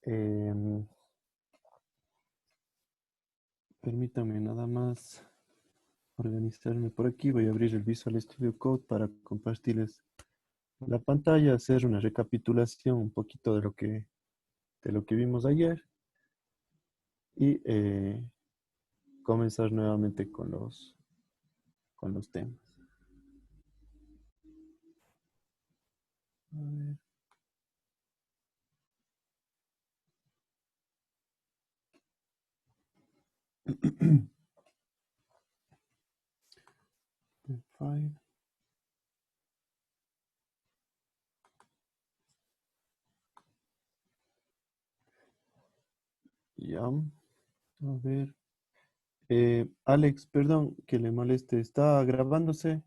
Em, Permítanme nada más organizarme por aquí. Voy a abrir el Visual Studio Code para compartirles la pantalla, hacer una recapitulación un poquito de lo que vimos ayer y comenzar nuevamente con los temas. A ver. File. Ya, a ver. Alex, perdón que le moleste, ¿está grabándose?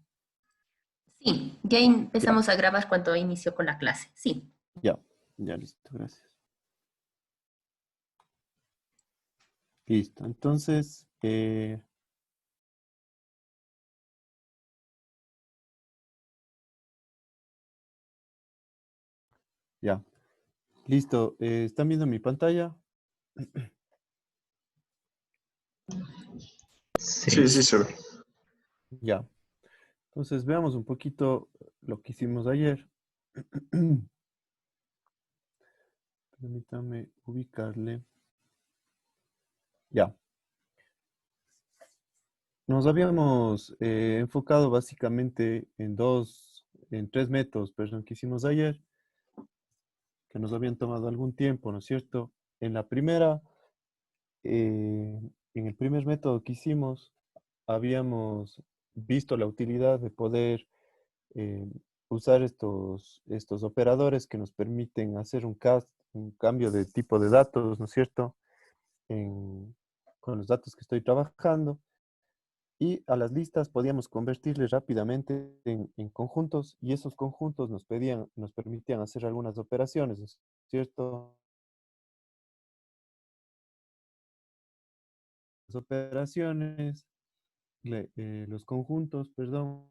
Sí, ya Ya, empezamos a grabar cuando inició con la clase. Sí. ya, ya listo, gracias. Listo, entonces, ya, listo. ¿Están viendo mi pantalla? Sí, sí, se ve. Ya, entonces veamos un poquito lo que hicimos ayer. Permítame ubicarle. Ya, nos habíamos enfocado básicamente en tres métodos, perdón, que hicimos ayer, que nos habían tomado algún tiempo, ¿no es cierto? En la primera, eh, en el primer método que hicimos, habíamos visto la utilidad de poder eh, usar estos operadores que nos permiten hacer un cambio de tipo de datos, ¿no es cierto? Con los datos que estoy trabajando. Y a las listas podíamos convertirles rápidamente en conjuntos y esos conjuntos nos permitían hacer algunas operaciones, ¿no es cierto? Las operaciones, los conjuntos, perdón,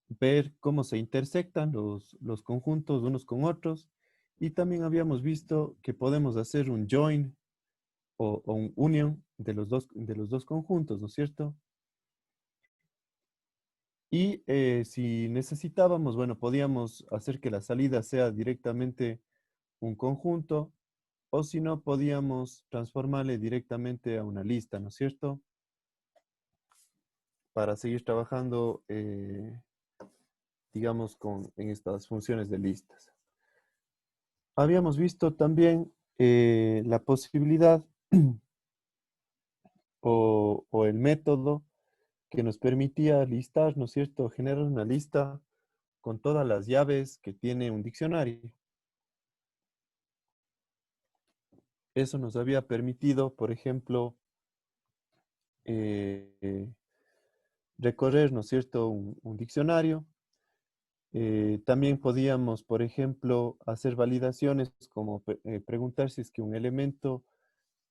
ver cómo se intersectan los conjuntos unos con otros. Y también habíamos visto que podemos hacer un join o un union de los dos conjuntos, ¿no es cierto? Y si necesitábamos, bueno, podíamos hacer que la salida sea directamente un conjunto, o si no, podíamos transformarle directamente a una lista, ¿no es cierto? Para seguir trabajando, digamos, en estas funciones de listas. Habíamos visto también la posibilidad o el método que nos permitía listar, ¿no es cierto? Generar una lista con todas las llaves que tiene un diccionario. Eso nos había permitido, por ejemplo, eh, recorrer, ¿no es cierto?, un diccionario. También podíamos, por ejemplo, hacer validaciones como preguntar si es que un elemento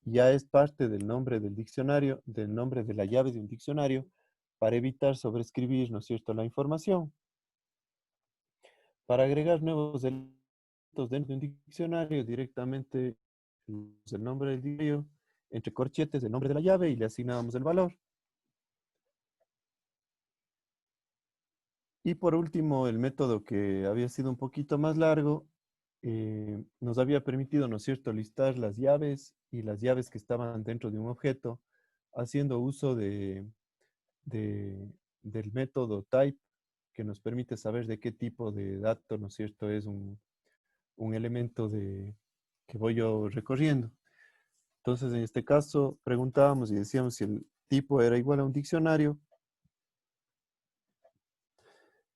ya es parte del nombre del diccionario, del nombre de la llave de un diccionario, para evitar sobreescribir, ¿no es cierto?, la información. Para agregar nuevos elementos dentro de un diccionario, directamente el nombre del diccionario, entre corchetes, el nombre de la llave y le asignábamos el valor. Y por último, el método que había sido un poquito más largo, nos había permitido, ¿no es cierto?, listar las llaves y las llaves que estaban dentro de un objeto, haciendo uso de- del método type, que nos permite saber de qué tipo de dato, ¿no es cierto?, es un elemento que voy yo recorriendo. Entonces, en este caso, preguntábamos y decíamos si el tipo era igual a un diccionario.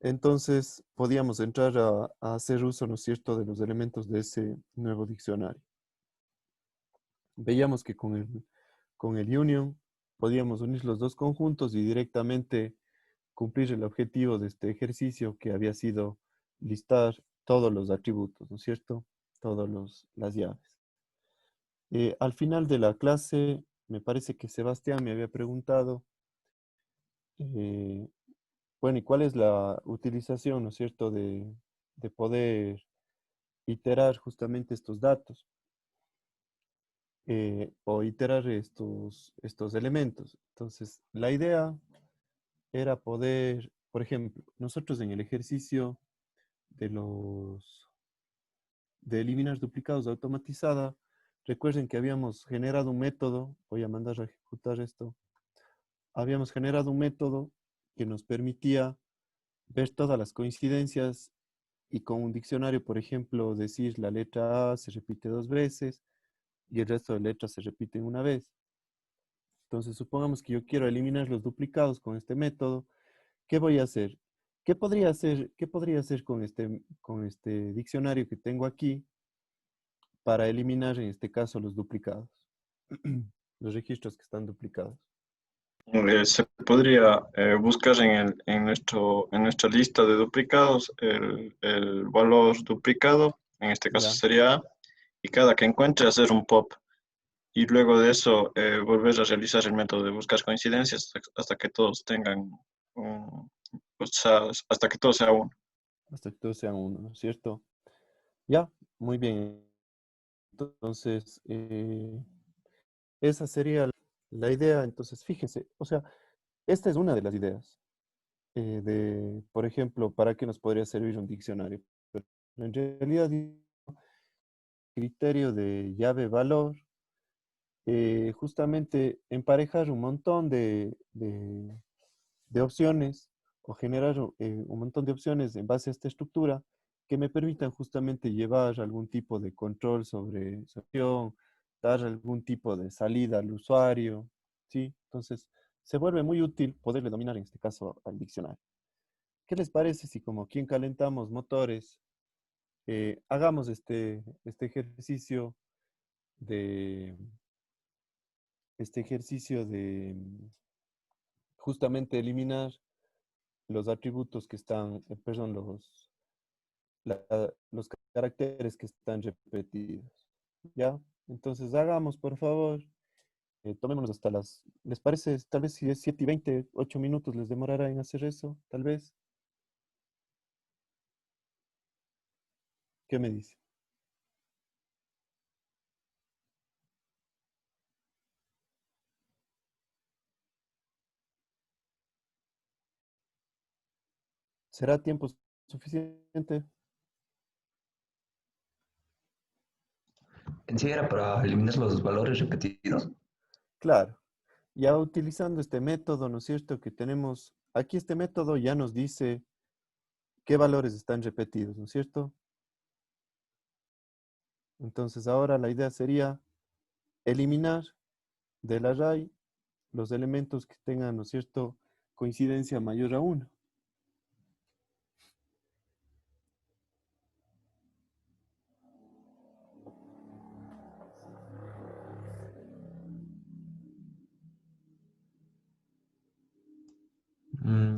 Entonces podíamos entrar a hacer uso, ¿no es cierto?, de los elementos de ese nuevo diccionario. Veíamos que con el union podíamos unir los dos conjuntos y directamente cumplir el objetivo de este ejercicio que había sido listar todos los atributos, ¿no es cierto? Todas las llaves. Al final de la clase, me parece que Sebastián me había preguntado, eh, bueno, ¿y cuál es la utilización, ¿no es cierto?, de poder iterar justamente estos datos. o iterar estos elementos. Entonces, la idea era poder, por ejemplo, nosotros en el ejercicio de de eliminar duplicados de automatizada, recuerden que habíamos generado un método, voy a mandar a ejecutar esto, habíamos generado un método que nos permitía ver todas las coincidencias y con un diccionario, por ejemplo, decir la letra A se repite 2 veces y el resto de letras se repiten una vez. Entonces, supongamos que yo quiero eliminar los duplicados con este método. ¿Qué voy a hacer? Qué podría hacer con este diccionario que tengo aquí para eliminar, en este caso, los duplicados? Los registros que están duplicados. Se podría buscar en nuestra lista de duplicados el valor duplicado, en este caso ¿Ya? sería A, y cada que encuentre hacer un pop. Y luego de eso volver a realizar el método de buscar coincidencias hasta que todos tengan, o sea, hasta que todo sea uno. Hasta que todos sean uno, ¿no es cierto? Ya, muy bien. Entonces, esa sería la idea. Entonces, fíjense, o sea, esta es una de las ideas por ejemplo, ¿para qué nos podría servir un diccionario? Pero en realidad, el criterio de llave-valor, justamente emparejar un montón de opciones o generar un montón de opciones en base a esta estructura que me permitan justamente llevar algún tipo de control sobre esa opción, dar algún tipo de salida al usuario, ¿sí? Entonces, se vuelve muy útil poderle dominar en este caso al diccionario. ¿Qué les parece si como quien calentamos motores, hagamos este ejercicio de, este ejercicio de justamente eliminar los atributos que están, perdón, los caracteres que están repetidos? ¿Ya? Entonces hagamos, por favor, tomémonos hasta ¿les parece? Tal vez si es 7:20, 8 minutos les demorará en hacer eso, tal vez. ¿Qué me dice? ¿Será tiempo suficiente? En sí era para eliminar los valores repetidos. Claro. Ya utilizando este método, ¿no es cierto? Que tenemos aquí este método ya nos dice qué valores están repetidos, ¿no es cierto? Entonces ahora la idea sería eliminar del array los elementos que tengan, ¿no es cierto?, coincidencia mayor a 1.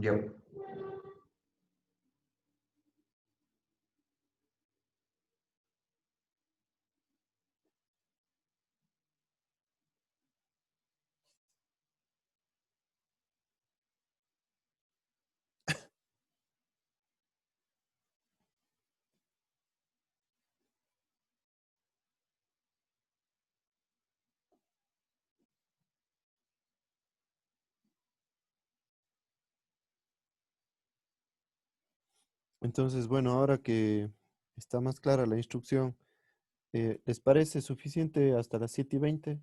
Ya. Entonces, bueno, ahora que está más clara la instrucción, ¿les parece suficiente hasta las 7:20?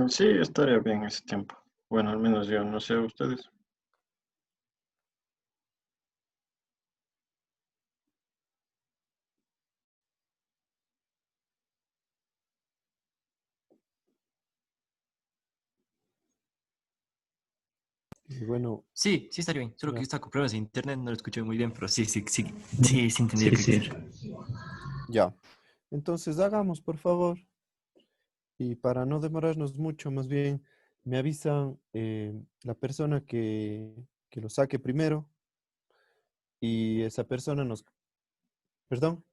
Sí, estaría bien ese tiempo. Bueno, al menos yo, no sé ustedes. Y bueno, Sí, sí estaría bien. Solo que ya, está con problemas de internet, no lo escuché muy bien, pero sí, sí, sí, sí, sí entendí Sí, lo que sí. quieres decir. ya. Entonces hagamos, por favor. Y para no demorarnos mucho, más bien, me avisan la persona que lo saque primero y esa persona nos... Perdón.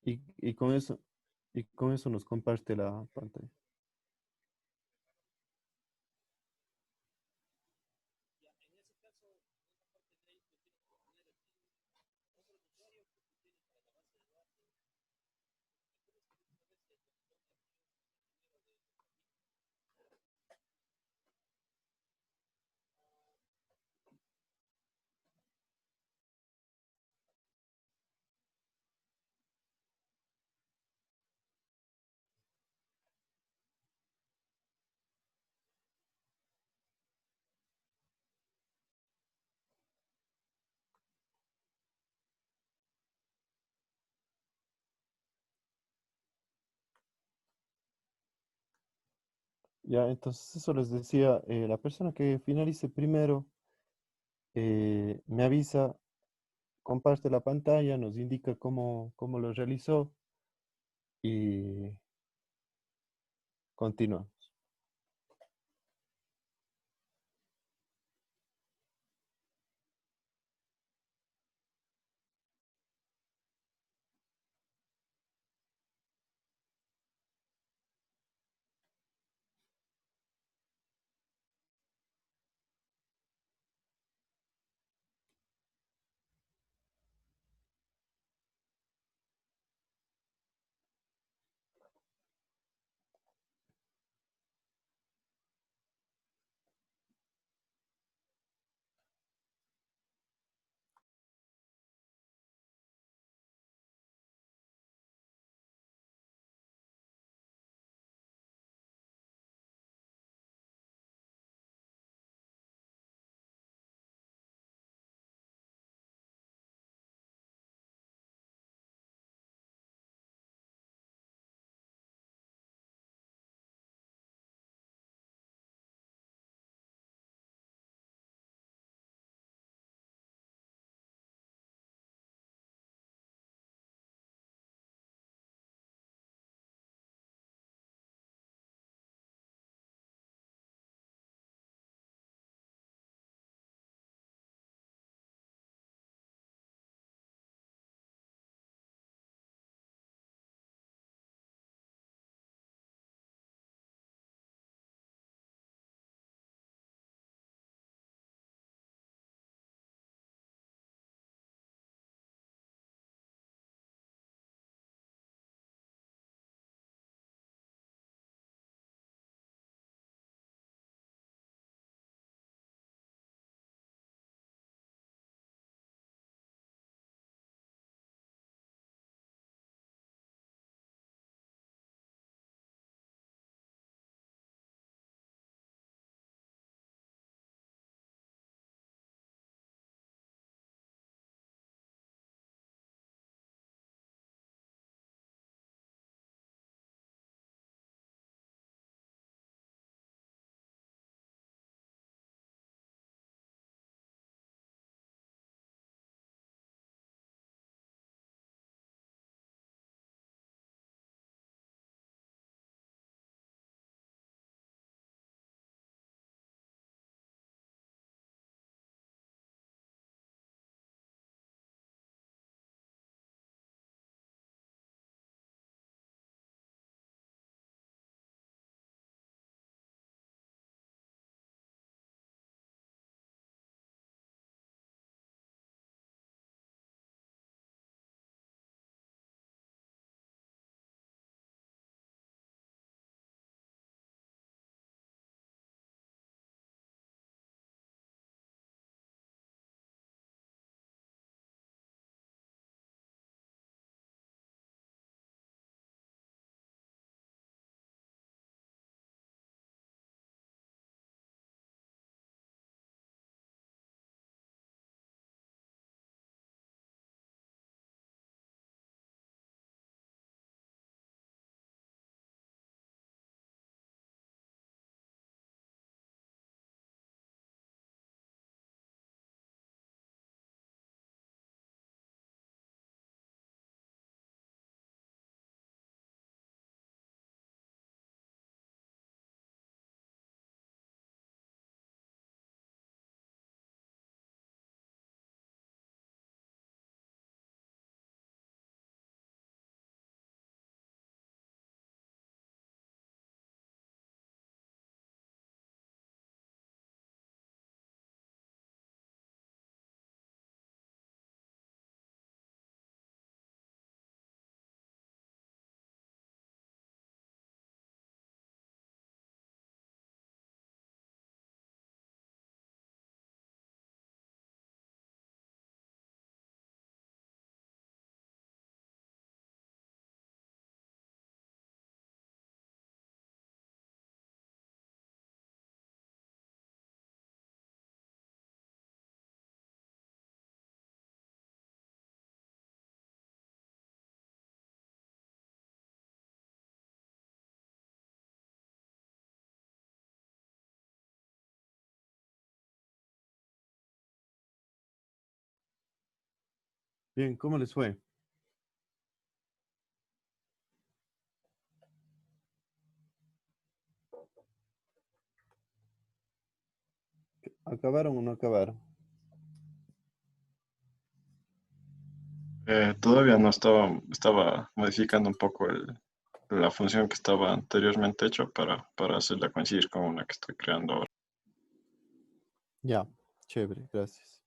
Y con eso nos comparte la pantalla. Ya, entonces eso les decía, la persona que finalice primero me avisa, comparte la pantalla, nos indica cómo lo realizó y continuamos. Bien, ¿cómo les fue? ¿Acabaron o no acabaron? Todavía no estaba modificando un poco la función que estaba anteriormente hecho para hacerla coincidir con una que estoy creando ahora. Ya, chévere, gracias.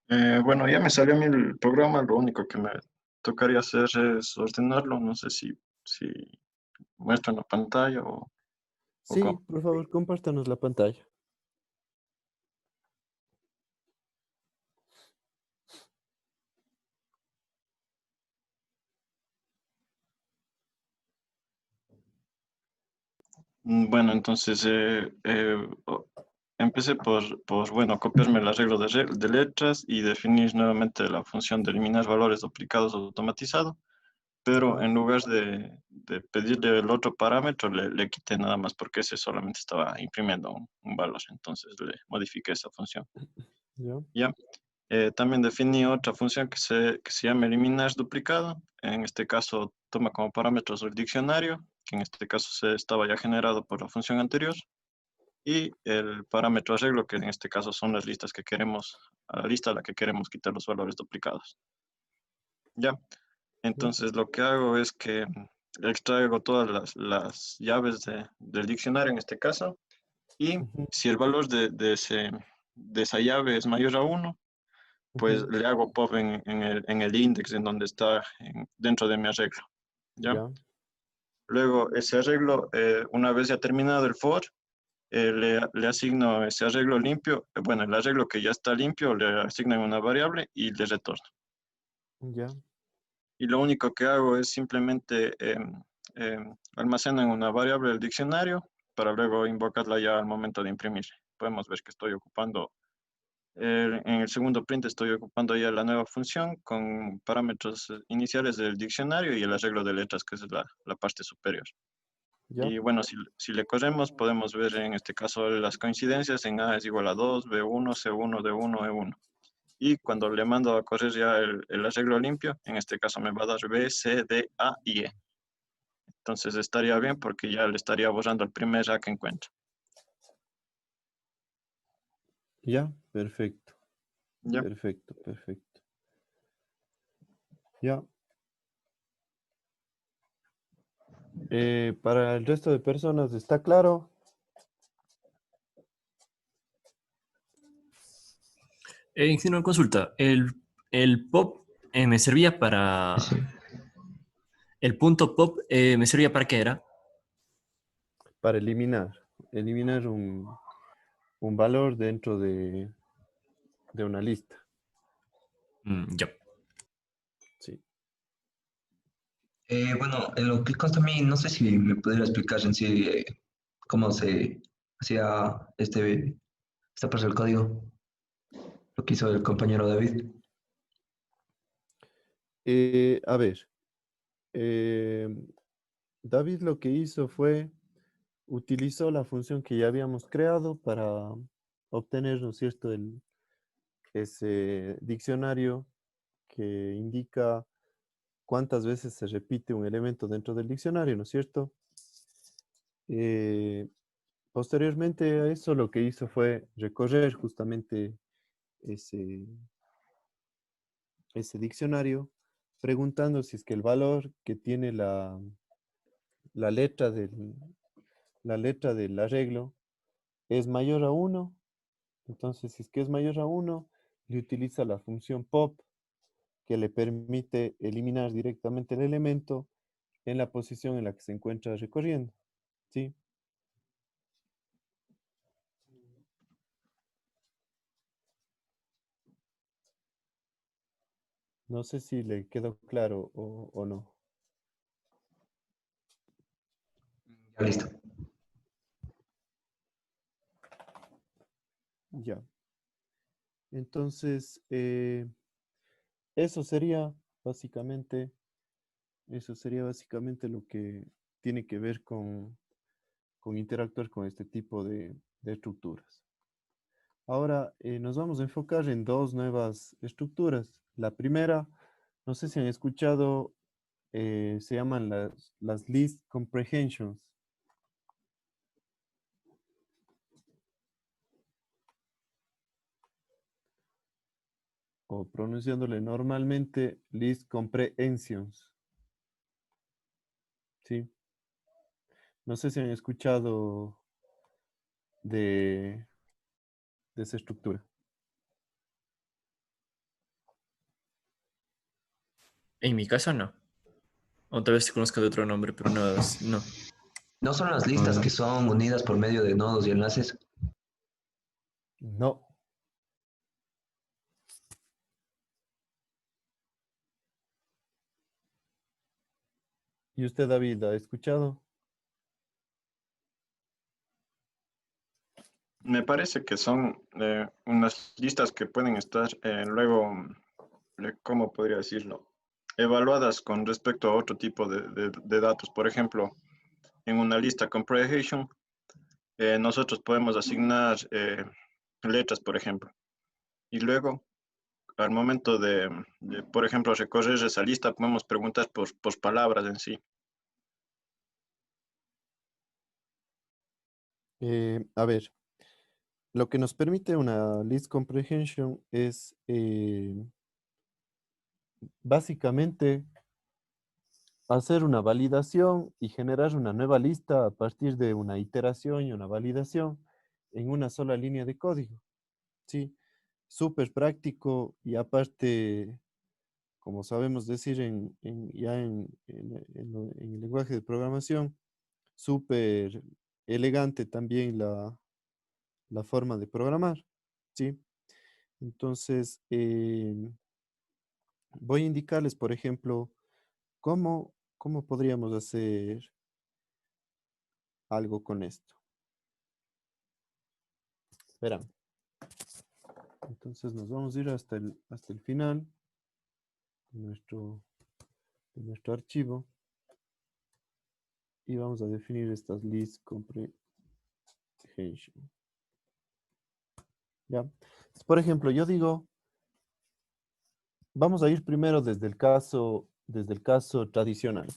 Bueno, ya me salió a mí el programa, lo único que me tocaría hacer es ordenarlo, no sé si muestra en la pantalla o Sí, cómo. por favor, compártanos la pantalla. Bueno, entonces empecé bueno, copiarme el arreglo de letras y definir nuevamente la función de eliminar valores duplicados automatizado, pero Ya, en lugar de pedirle el otro parámetro, le quité nada más porque ese solamente estaba imprimiendo un valor, entonces le modifiqué esa función. ya. ¿Ya? También definí otra función que se llama eliminar duplicado. En este caso toma como parámetros el diccionario, que en este caso se estaba ya generado por la función anterior, y el parámetro arreglo, que en este caso son las listas que queremos, a la lista a la que queremos quitar los valores duplicados. ¿Ya? Ya. Entonces lo que hago es que extraigo todas las llaves del diccionario en este caso, y Ujú, si el valor de esa llave es mayor a uno, pues ujú. le hago pop en el index en donde está dentro de mi arreglo. ¿Ya? Ya, Luego ese arreglo, una vez ya terminado el for, le asigno ese arreglo limpio, bueno, el arreglo que ya está limpio, le asigno una variable y le retorno. ya, Y lo único que hago es simplemente almaceno en una variable el diccionario para luego invocarla ya al momento de imprimir. Podemos ver que estoy ocupando, en el segundo print estoy ocupando ya la nueva función con parámetros iniciales del diccionario y el arreglo de letras, que es la parte superior. ya, Y bueno, si le corremos, podemos ver en este caso las coincidencias en A es igual a 2, B1, C1, D1, E1. Y cuando le mando a correr ya el arreglo limpio, en este caso me va a dar B, C, D, A y E. Entonces estaría bien porque ya le estaría borrando el primer A que encuentra. ya. Perfecto, ¿Ya? perfecto, perfecto. Ya. Para el resto de personas, ¿está claro? Ingeniero, consulta. El pop me servía Sí, para... sí. El punto pop me servía para qué era. Para eliminar un valor dentro de una lista. Ya. Sí. Bueno, en lo que consta a mí, no sé si me pudiera explicar en sí cómo se hacía esta parte del código, lo que hizo el compañero David. A ver, eh, David lo que hizo fue, utilizó la función que ya habíamos creado para obtener, ¿no es cierto?, ese diccionario que indica cuántas veces se repite un elemento dentro del diccionario, ¿no es cierto? Eh, Posteriormente a eso, lo que hizo fue recorrer justamente ese, ese diccionario, preguntando si es que el valor que tiene la letra la letra del arreglo es mayor a uno. Entonces, si es que es mayor a uno, le utiliza la función pop, que le permite eliminar directamente el elemento en la posición en la que se encuentra recorriendo. ¿Sí? No sé si le quedó claro o no. Ya listo. Ya. Entonces, eso sería básicamente, eso sería básicamente lo que tiene que ver con interactuar con este tipo de estructuras. Ahora nos vamos a enfocar en dos nuevas estructuras. La primera, no sé si han escuchado, se llaman las list comprehensions, o pronunciándole normalmente list comprehensions. ¿Sí? No sé si han escuchado de esa estructura. En mi caso, no. O tal vez se conozca de otro nombre, pero no, no. ¿No son las listas que son unidas por medio de nodos y enlaces? No. ¿Y usted, David, ha escuchado? Me parece que son unas listas que pueden estar luego, ¿cómo podría decirlo? Evaluadas con respecto a otro tipo de datos. Por ejemplo, en una lista comprehension, nosotros podemos asignar letras, por ejemplo. Y luego, al momento por ejemplo, recorrer esa lista, podemos preguntar por palabras en sí. A ver, lo que nos permite una list comprehension es básicamente hacer una validación y generar una nueva lista a partir de una iteración y una validación en una sola línea de código. Sí, súper práctico y aparte, como sabemos decir en el lenguaje de programación, súper elegante también la forma de programar. ¿Sí? Entonces, voy a indicarles, por ejemplo, cómo podríamos hacer algo con esto. Verán. Entonces nos vamos a ir hasta el final de nuestro archivo y vamos a definir estas list comprehension. ¿Ya? Entonces, por ejemplo, yo digo, vamos a ir primero desde el caso tradicional.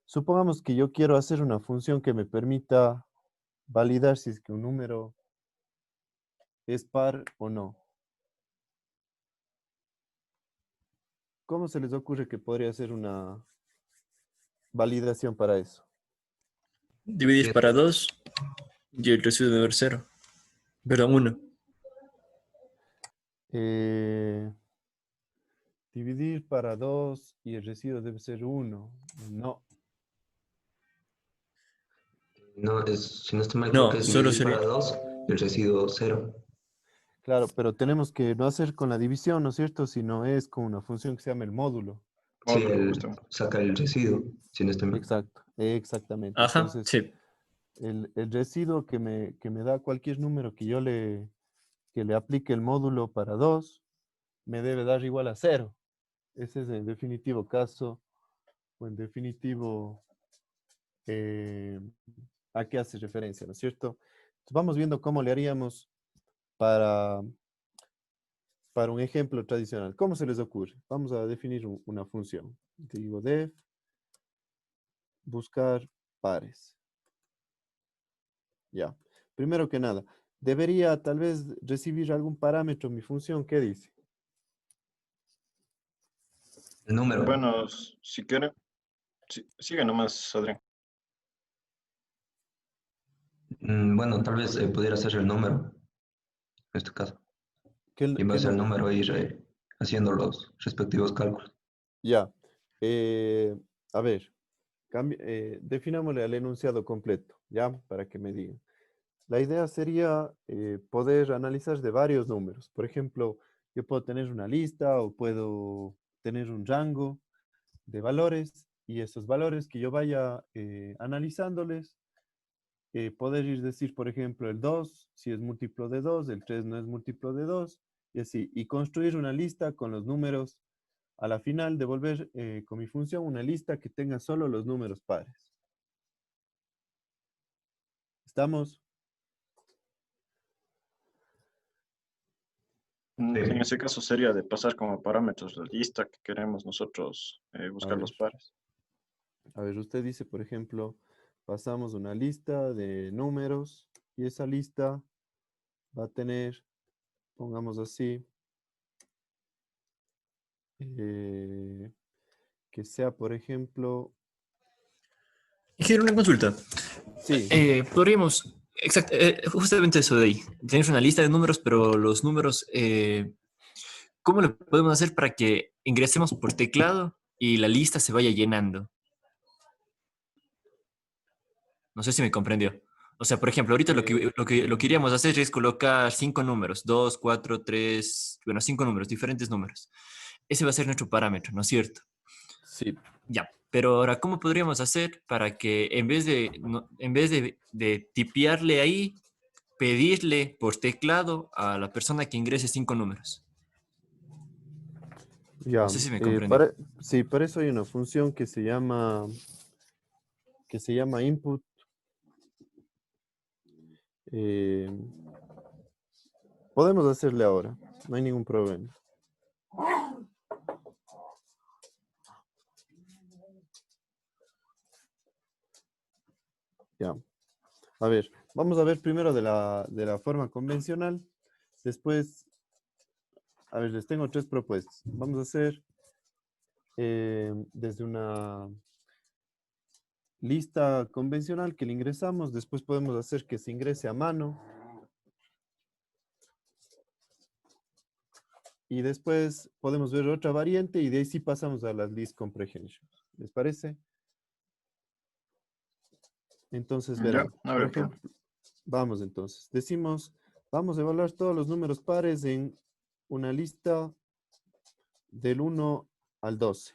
Supongamos que yo quiero hacer una función que me permita validar si es que un número es par o no. ¿Cómo se les ocurre que podría ser una validación para eso? Dividir para 2 y el residuo debe ser 0. Perdón, 1. Dividir para 2 y el residuo debe ser 1. No. No, si no estoy mal, creo que No, es solo dividir sería. para 2 y el residuo 0. Claro, pero tenemos que no hacer con la división, ¿no es cierto? Sino es con una función que se llama el módulo. Sí, Módulo, justamente. saca el residuo, si no estoy mal. Exacto, exactamente. Ajá, Entonces, sí. el residuo que me da cualquier número que le aplique el módulo para 2, me debe dar igual a 0. Ese es el definitivo caso, o en definitivo a qué hace referencia, ¿no es cierto? Entonces, vamos viendo cómo le haríamos para un ejemplo tradicional. ¿Cómo se les ocurre? Vamos a definir una función. Digo def buscar pares. Ya. Primero que nada, debería tal vez recibir algún parámetro mi función. ¿Qué dice? El número. Bueno, si quiere, sigue nomás, Adrián. Bueno, tal vez pudiera ser el número, en este caso. ¿Qué, Y en qué base al número? número ir haciendo los respectivos cálculos. Ya. A ver, definámosle al enunciado completo, ¿ya? Para que me digan. La idea sería poder analizar de varios números. Por ejemplo, yo puedo tener una lista o puedo tener un rango de valores y esos valores que yo vaya analizándoles, poder ir decir, por ejemplo, el 2 si es múltiplo de 2, el 3 no es múltiplo de 2 y así. Y construir una lista con los números. A la final, devolver con mi función una lista que tenga solo los números pares. ¿Estamos? En ese caso sería de pasar como parámetros la lista que queremos nosotros A buscar ver. los pares. A ver, usted dice, por ejemplo, pasamos una lista de números y esa lista va a tener, pongamos así, que sea, por ejemplo, Quiero una consulta. sí, Podríamos, justamente eso de ahí. Tienes una lista de números, pero los números, ¿cómo lo podemos hacer para que ingresemos por teclado y la lista se vaya llenando. No sé si me comprendió. O sea, por ejemplo, ahorita lo que iríamos a hacer es colocar 5 números, 2, 4, 3, bueno, 5 números, diferentes números. Ese va a ser nuestro parámetro, ¿no es cierto? Sí. Ya, pero ahora, ¿cómo podríamos hacer para que en vez de tipearle ahí, pedirle por teclado a la persona que ingrese 5 números? No Ya. sé si me comprendió. Sí, para eso hay una función que se llama input. Eh, podemos hacerle ahora, no hay ningún problema. Ya. A ver, vamos a ver primero de la forma convencional. Después, a ver, les tengo 3 propuestas. Vamos a hacer desde una lista convencional que le ingresamos. Después podemos hacer que se ingrese a mano. Y después podemos ver otra variante y de ahí sí pasamos a las list comprehension. ¿Les parece? Entonces Ya, verán, a por ver, pues. ejemplo, vamos entonces. Decimos, vamos a evaluar todos los números pares en una lista del 1 al 12.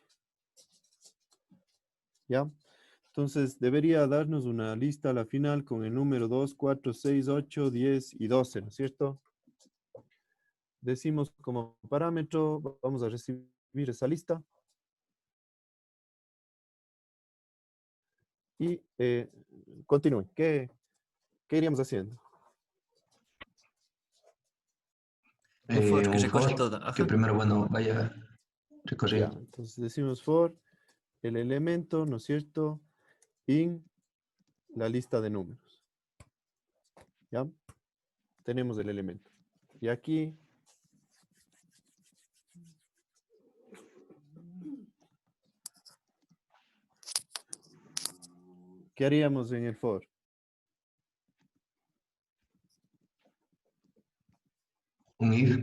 ¿Ya? Entonces debería darnos una lista a la final con el número 2, 4, 6, 8, 10 y 12, ¿no es cierto? Decimos como parámetro, vamos a recibir esa lista. Y continúen. ¿Qué iríamos haciendo? Un for que Un recoja for todo. que Ajá. primero, bueno, vaya Ya, recorriendo. entonces decimos for el elemento, ¿no es cierto? In la lista de números. ¿Ya? Tenemos el elemento. Y aquí ¿qué haríamos en el for? Un if,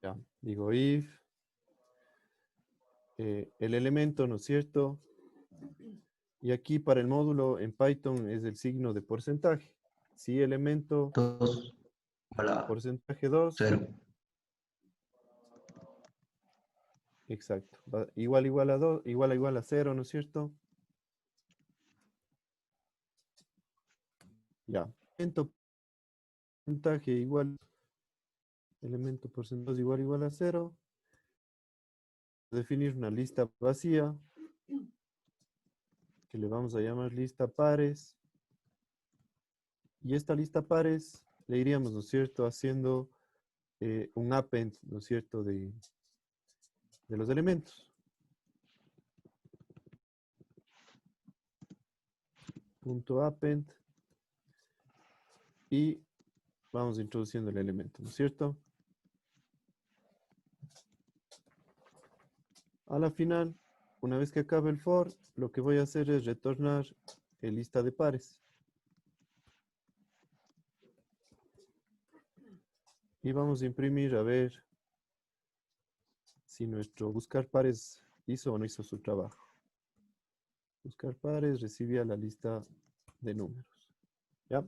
Ya, digo if el elemento, ¿no es cierto? Y aquí para el módulo en Python es el signo de porcentaje. Si elemento 2, igual a porcentaje 2, 0. exacto. Igual a 2, igual a 0, ¿no es cierto? Ya. Elemento porcentaje elemento porcentaje igual a 0. Definir una lista vacía que le vamos a llamar lista pares. Y esta lista pares le iríamos, ¿no es cierto?, haciendo un append, ¿no es cierto?, de los elementos. Punto append. Y vamos introduciendo el elemento, ¿no es cierto? A la final, una vez que acabe el for, lo que voy a hacer es retornar el lista de pares. Y vamos a imprimir a ver si nuestro buscar pares hizo o no hizo su trabajo. Buscar pares recibía la lista de números. ¿Ya?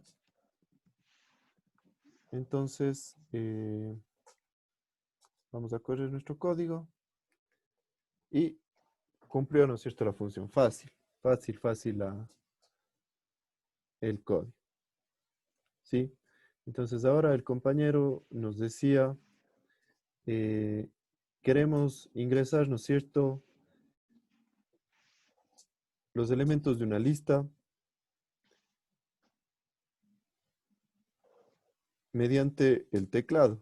Entonces, vamos a correr nuestro código. Y cumplió, ¿no es cierto?, la función. Fácil el código. ¿Sí? Entonces ahora el compañero nos decía, queremos ingresar, ¿no es cierto?, los elementos de una lista mediante el teclado.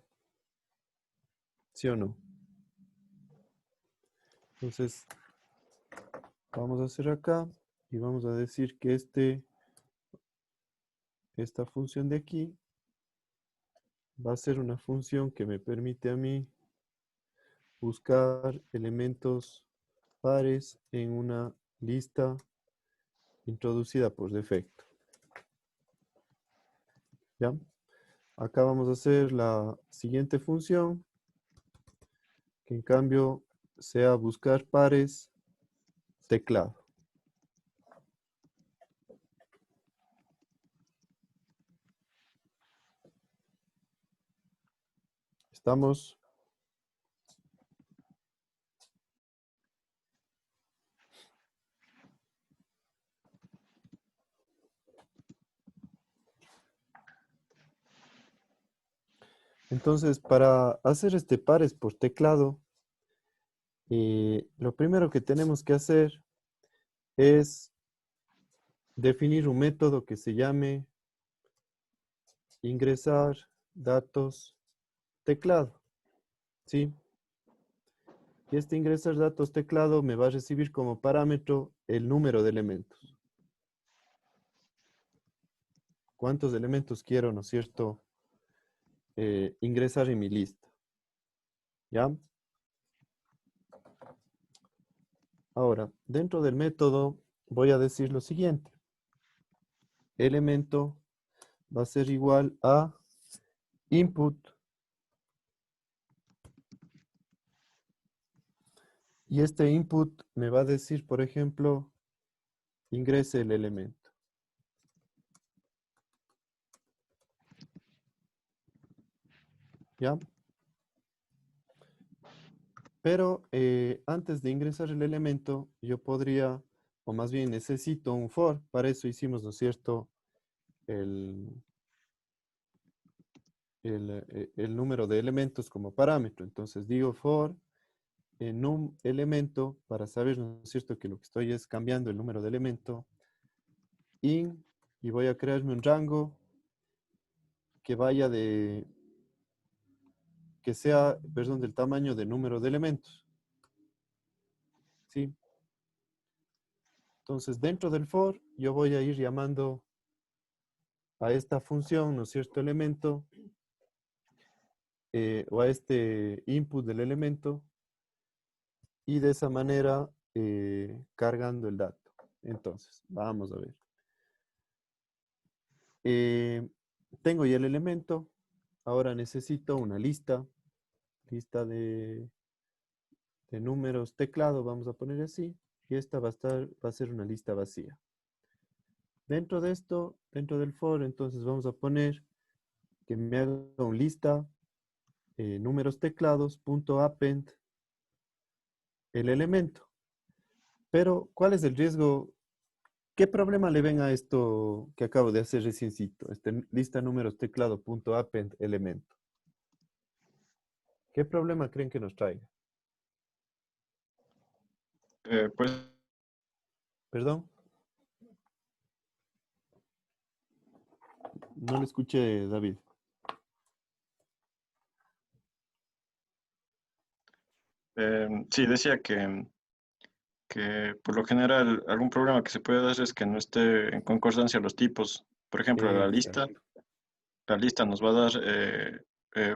¿Sí o no? Entonces, vamos a hacer acá y vamos a decir que esta función de aquí va a ser una función que me permite a mí buscar elementos pares en una lista introducida por defecto. ¿Ya? Acá vamos a hacer la siguiente función, que en cambio sea buscar pares teclado. ¿Estamos? Entonces, para hacer este pares por teclado, lo primero que tenemos que hacer es definir un método que se llame ingresar datos teclado, ¿sí? Y este ingresar datos teclado me va a recibir como parámetro el número de elementos. ¿Cuántos elementos quiero, no es cierto, ingresar en mi lista? ¿Ya? Ahora, dentro del método voy a decir lo siguiente. Elemento va a ser igual a input. Y este input me va a decir, por ejemplo, ingrese el elemento. ¿Ya? Pero antes de ingresar el elemento, yo podría, o más bien necesito un for. Para eso hicimos, ¿no es cierto?, el número de elementos como parámetro. Entonces digo for en un elemento para saber, ¿no es cierto?, que lo que estoy es cambiando el número de elemento. In, y voy a crearme un rango que vaya que sea, perdón, del tamaño de número de elementos. ¿Sí? Entonces, dentro del for, yo voy a ir llamando a esta función, ¿no es cierto?, elemento, o a este input del elemento, y de esa manera cargando el dato. Entonces, vamos a ver. Tengo ya el elemento, ahora necesito una lista de números teclado, vamos a poner así, y esta va a ser una lista vacía. Dentro de esto, dentro del for, entonces vamos a poner que me haga un lista números teclados punto append el elemento. Pero, ¿cuál es el riesgo? ¿Qué problema le ven a esto que acabo de hacer reciencito? Lista números teclado punto append elemento. ¿Qué problema creen que nos traiga? Pues ¿Perdón? No le escuché, David. sí, decía que por lo general algún problema que se puede dar es que no esté en concordancia los tipos. Por ejemplo, Exacto. la lista nos va a dar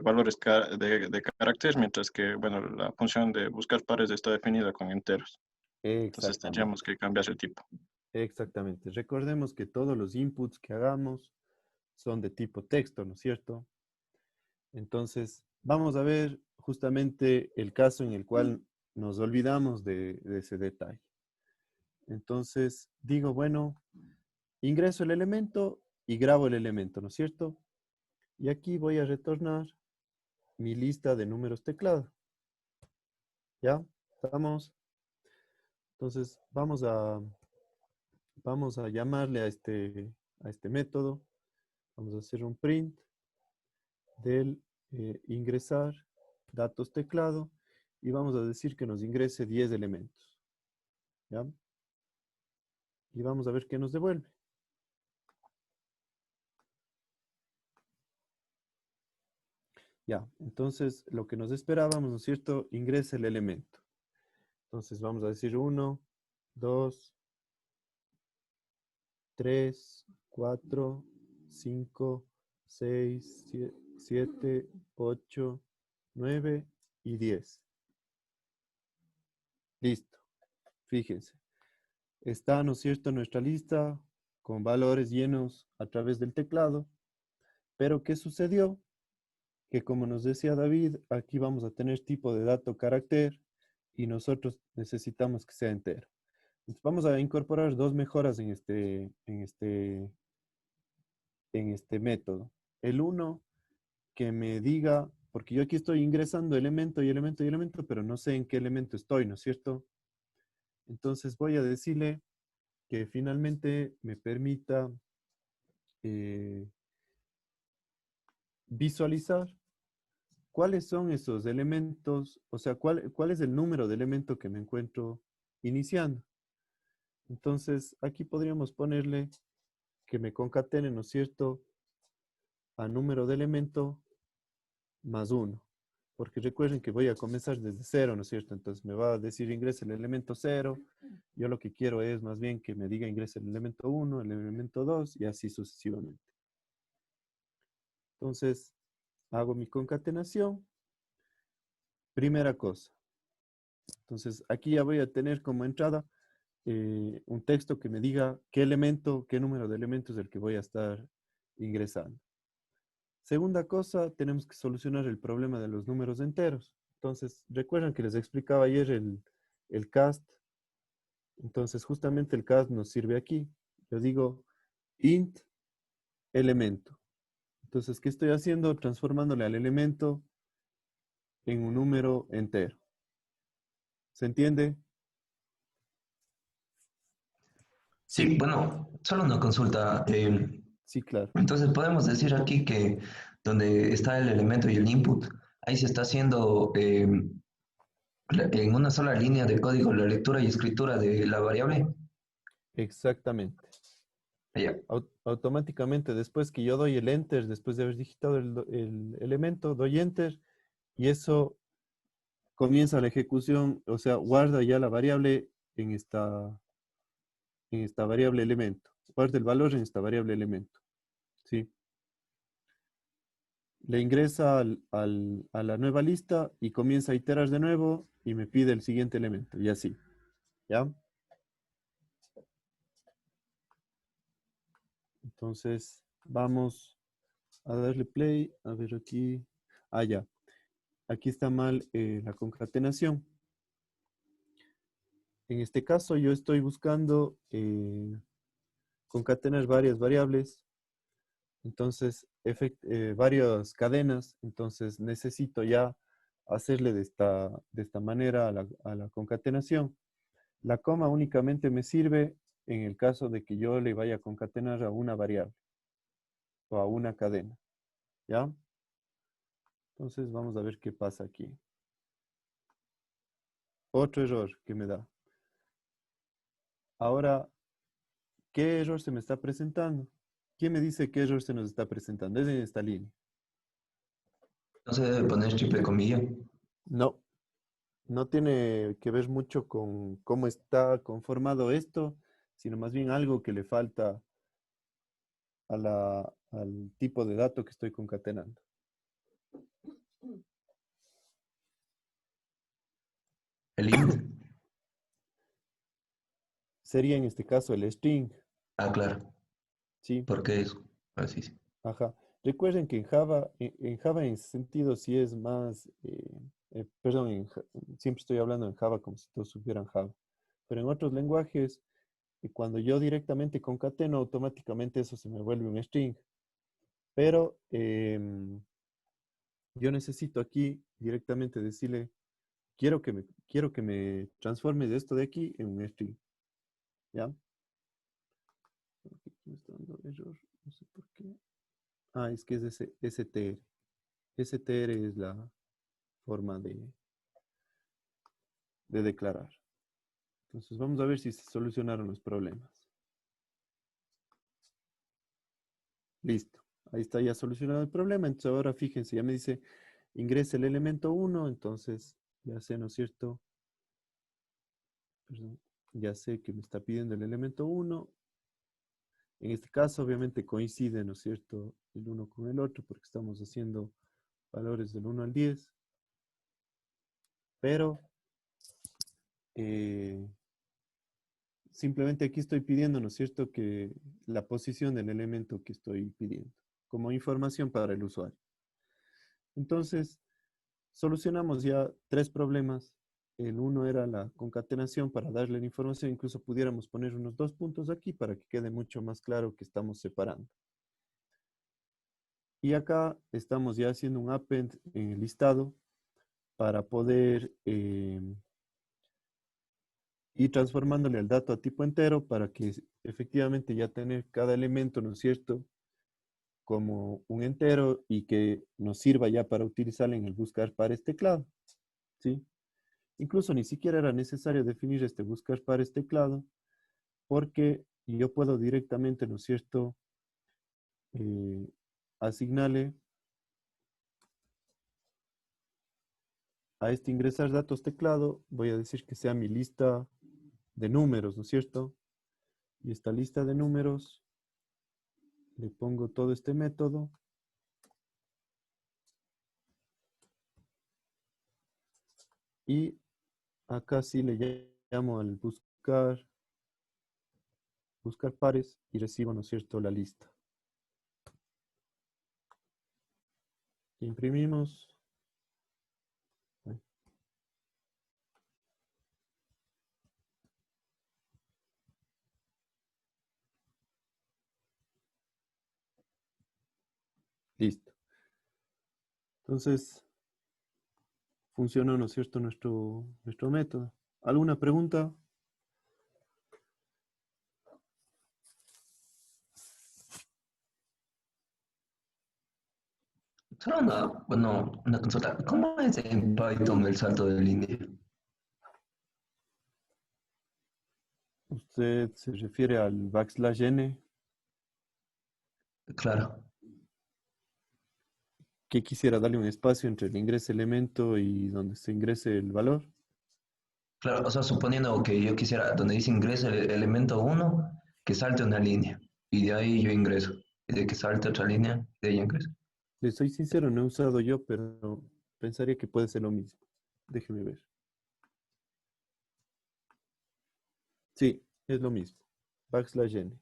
valores de caracteres, mientras que, bueno, la función de buscar pares está definida con enteros. Entonces Exactamente. tendríamos que cambiar el tipo. Exactamente. Recordemos que todos los inputs que hagamos son de tipo texto, ¿no es cierto? Entonces, vamos a ver justamente el caso en el cual nos olvidamos de ese detalle. Entonces, digo, bueno, ingreso el elemento y grabo el elemento, ¿no es cierto? Y aquí voy a retornar mi lista de números teclado. ¿Ya? ¿Estamos? Entonces, vamos a llamarle a este método. Vamos a hacer un print del ingresar datos teclado y vamos a decir que nos ingrese 10 elementos. ¿Ya? Y vamos a ver qué nos devuelve. Ya, entonces lo que nos esperábamos, ¿no es cierto? Ingresa el elemento. Entonces vamos a decir 1, 2, 3, 4, 5, 6, 7, 8, 9 y 10. Listo. Fíjense. Está, ¿no es cierto?, nuestra lista con valores llenos a través del teclado. Pero ¿qué sucedió? Que como nos decía David, aquí vamos a tener tipo de dato carácter y nosotros necesitamos que sea entero. Entonces vamos a incorporar dos mejoras en este método. El uno, que me diga, porque yo aquí estoy ingresando elemento y elemento y elemento, pero no sé en qué elemento estoy, ¿no es cierto? Entonces voy a decirle que finalmente me permita eh, visualizar cuáles son esos elementos, o sea, cuál es el número de elementos que me encuentro iniciando. Entonces, aquí podríamos ponerle que me concatene, ¿no es cierto?, a número de elemento más 1. Porque recuerden que voy a comenzar desde 0, ¿no es cierto? Entonces me va a decir ingrese el elemento 0. Yo lo que quiero es más bien que me diga ingrese el elemento 1, el elemento 2 y así sucesivamente. Entonces, hago mi concatenación. Primera cosa. Entonces, aquí ya voy a tener como entrada un texto que me diga qué elemento, qué número de elementos es el que voy a estar ingresando. Segunda cosa, tenemos que solucionar el problema de los números enteros. Entonces, recuerdan que les explicaba ayer el cast. Entonces, justamente el cast nos sirve aquí. Yo digo int elemento. Entonces, ¿qué estoy haciendo? Transformándole al elemento en un número entero. ¿Se entiende? Sí, bueno, solo una consulta. Sí, claro. Entonces podemos decir aquí que donde está el elemento y el input, ahí se está haciendo en una sola línea de código la lectura y escritura de la variable. Exactamente. Allá. Automáticamente, después que yo doy el enter, después de haber digitado el elemento, doy enter y eso comienza la ejecución, o sea, guarda ya la variable en esta variable elemento. Guarda el valor en esta variable elemento. ¿Sí? Le ingresa a la nueva lista y comienza a iterar de nuevo y me pide el siguiente elemento y así. ¿Ya? Entonces, vamos a darle play. A ver aquí. Ah, ya. Aquí está mal la concatenación. En este caso, yo estoy buscando concatenar varias variables. Entonces, varias cadenas. Entonces, necesito ya hacerle de esta manera a la concatenación. La coma únicamente me sirve en el caso de que yo le vaya a concatenar a una variable o a una cadena. ¿Ya? Entonces, vamos a ver qué pasa aquí. Otro error que me da. Ahora, ¿qué error se me está presentando? ¿Quién me dice qué error se nos está presentando? Es en esta línea. No se debe poner triple comilla. No, no tiene que ver mucho con cómo está conformado esto, sino más bien algo que le falta al tipo de dato que estoy concatenando. El int. Sería en este caso el string, Ah, claro. ¿sí? ¿Por qué eso? Así sí. Ajá. Recuerden que en Java, en Java en ese sentido sí es más, perdón, siempre estoy hablando en Java como si todos supieran Java, pero en otros lenguajes, cuando yo directamente concateno, automáticamente eso se me vuelve un string. Pero yo necesito aquí directamente decirle, quiero que me transforme de esto de aquí en un string. ¿Ya? Aquí me está dando error, no sé por qué. Ah, es que es ese str. str es la forma de declarar. Entonces vamos a ver si se solucionaron los problemas. Listo. Ahí está ya solucionado el problema. Entonces ahora fíjense, ya me dice ingrese el elemento 1. Entonces ya sé, ¿no es cierto? Perdón, ya sé que me está pidiendo el elemento 1. En este caso obviamente coincide, ¿no es cierto? El uno con el otro porque estamos haciendo valores del 1 al 10. Pero simplemente aquí estoy pidiendo, ¿no es cierto?, que la posición del elemento que estoy pidiendo, como información para el usuario. Entonces, solucionamos ya 3 problemas el 1 era la concatenación para darle la información. Incluso pudiéramos poner unos 2 puntos aquí para que quede mucho más claro que estamos separando. Y acá estamos ya haciendo un append en el listado para poder ir transformándole el dato a tipo entero para que efectivamente ya tener cada elemento, ¿no es cierto?, como un entero y que nos sirva ya para utilizarlo en el buscar pares teclado, ¿sí? Incluso ni siquiera era necesario definir este buscar pares teclado porque yo puedo directamente, ¿no es cierto?, asignarle a este ingresar datos teclado, voy a decir que sea mi lista de números, ¿no es cierto? Y esta lista de números, le pongo todo este método. Y acá sí le llamo al buscar pares y recibo, ¿no es cierto?, la lista. Imprimimos. Listo. Entonces, funcionó, ¿no es cierto?, nuestro método. ¿Alguna pregunta? Solo una consulta. ¿Cómo es en Python el salto de línea? ¿Usted se refiere al \n? Claro. ¿Que quisiera darle un espacio entre el ingrese elemento y donde se ingrese el valor? Claro, o sea, suponiendo que yo quisiera, donde dice ingreso el elemento 1, que salte una línea. Y de ahí yo ingreso. Y de que salte otra línea, de ahí ingreso. Le soy sincero, no he usado yo, pero pensaría que puede ser lo mismo. Déjeme ver. Sí, es lo mismo. \n.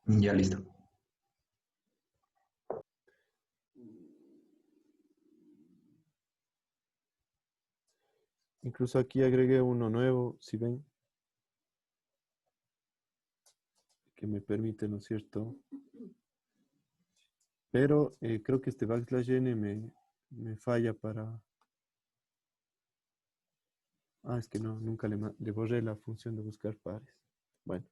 Ya listo. Incluso aquí agregué uno nuevo, si ven, que me permite, ¿no es cierto? Pero creo que este \n me falla para... Ah, es que no, nunca le borré la función de buscar pares. Bueno.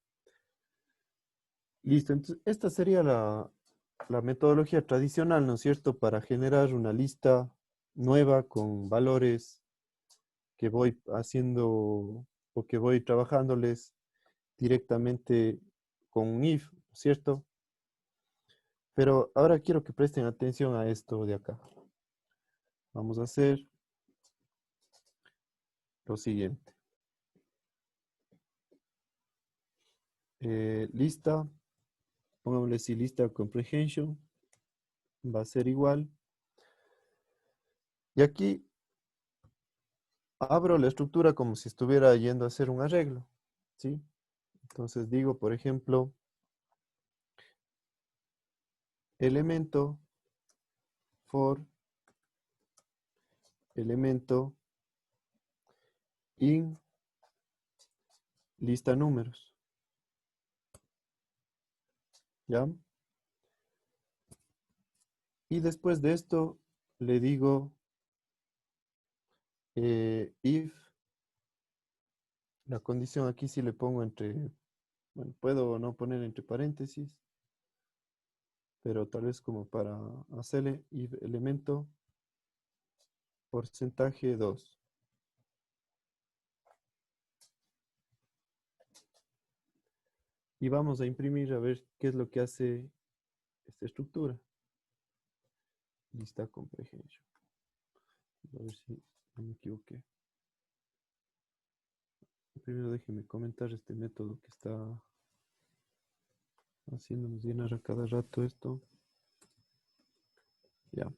Listo, entonces esta sería la metodología tradicional, ¿no es cierto?, para generar una lista nueva con valores que voy haciendo o que voy trabajándoles directamente con un if, ¿no es cierto? Pero ahora quiero que presten atención a esto de acá. Vamos a hacer lo siguiente. Lista, pongámosle así, lista comprehension, va a ser igual. Y aquí abro la estructura como si estuviera yendo a hacer un arreglo, ¿sí? Entonces digo, por ejemplo, elemento for elemento in lista números. ¿Ya? Y después de esto le digo if, la condición aquí sí le pongo entre, bueno, puedo no poner entre paréntesis, pero tal vez como para hacerle if elemento porcentaje 2. Y vamos a imprimir a ver qué es lo que hace esta estructura. Lista comprehension. A ver si no me equivoqué. Primero déjeme comentar este método que está haciéndonos llenar a cada rato esto. Ya.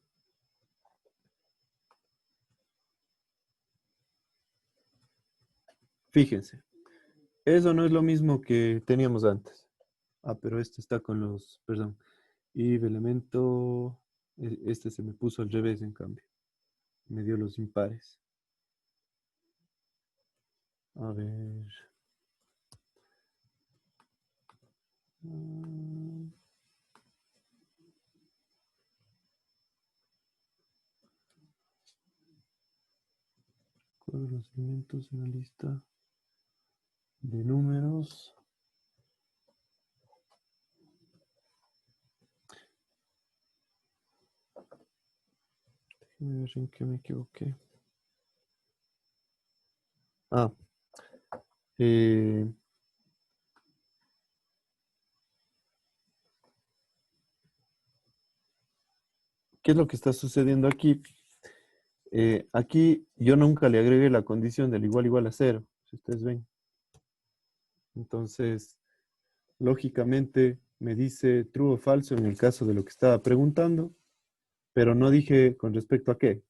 Fíjense. Eso no es lo mismo que teníamos antes. Ah, pero este está con los, perdón. Y el elemento, este se me puso al revés en cambio. Me dio los impares. A ver. ¿Cuáles son los elementos en la lista de números? Déjame ver en qué me equivoqué. Ah. ¿Qué es lo que está sucediendo aquí? Aquí yo nunca le agregué la condición del igual a cero, si ustedes ven. Entonces, lógicamente me dice true o falso en el caso de lo que estaba preguntando, pero no dije con respecto a qué.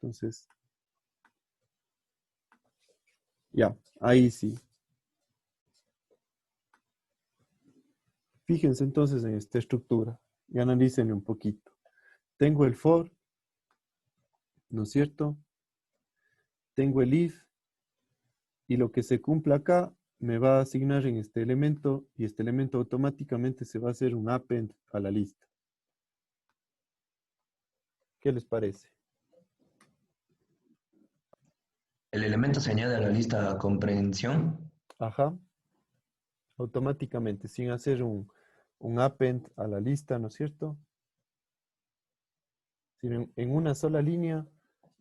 Entonces, ya, ahí sí. Fíjense entonces en esta estructura y analícenle un poquito. Tengo el for, ¿no es cierto? Tengo el if y lo que se cumpla acá me va a asignar en este elemento y este elemento automáticamente se va a hacer un append a la lista. ¿Qué les parece? El elemento se añade a la lista comprensión. Ajá. Automáticamente, sin hacer un append a la lista, ¿no es cierto? Sino en una sola línea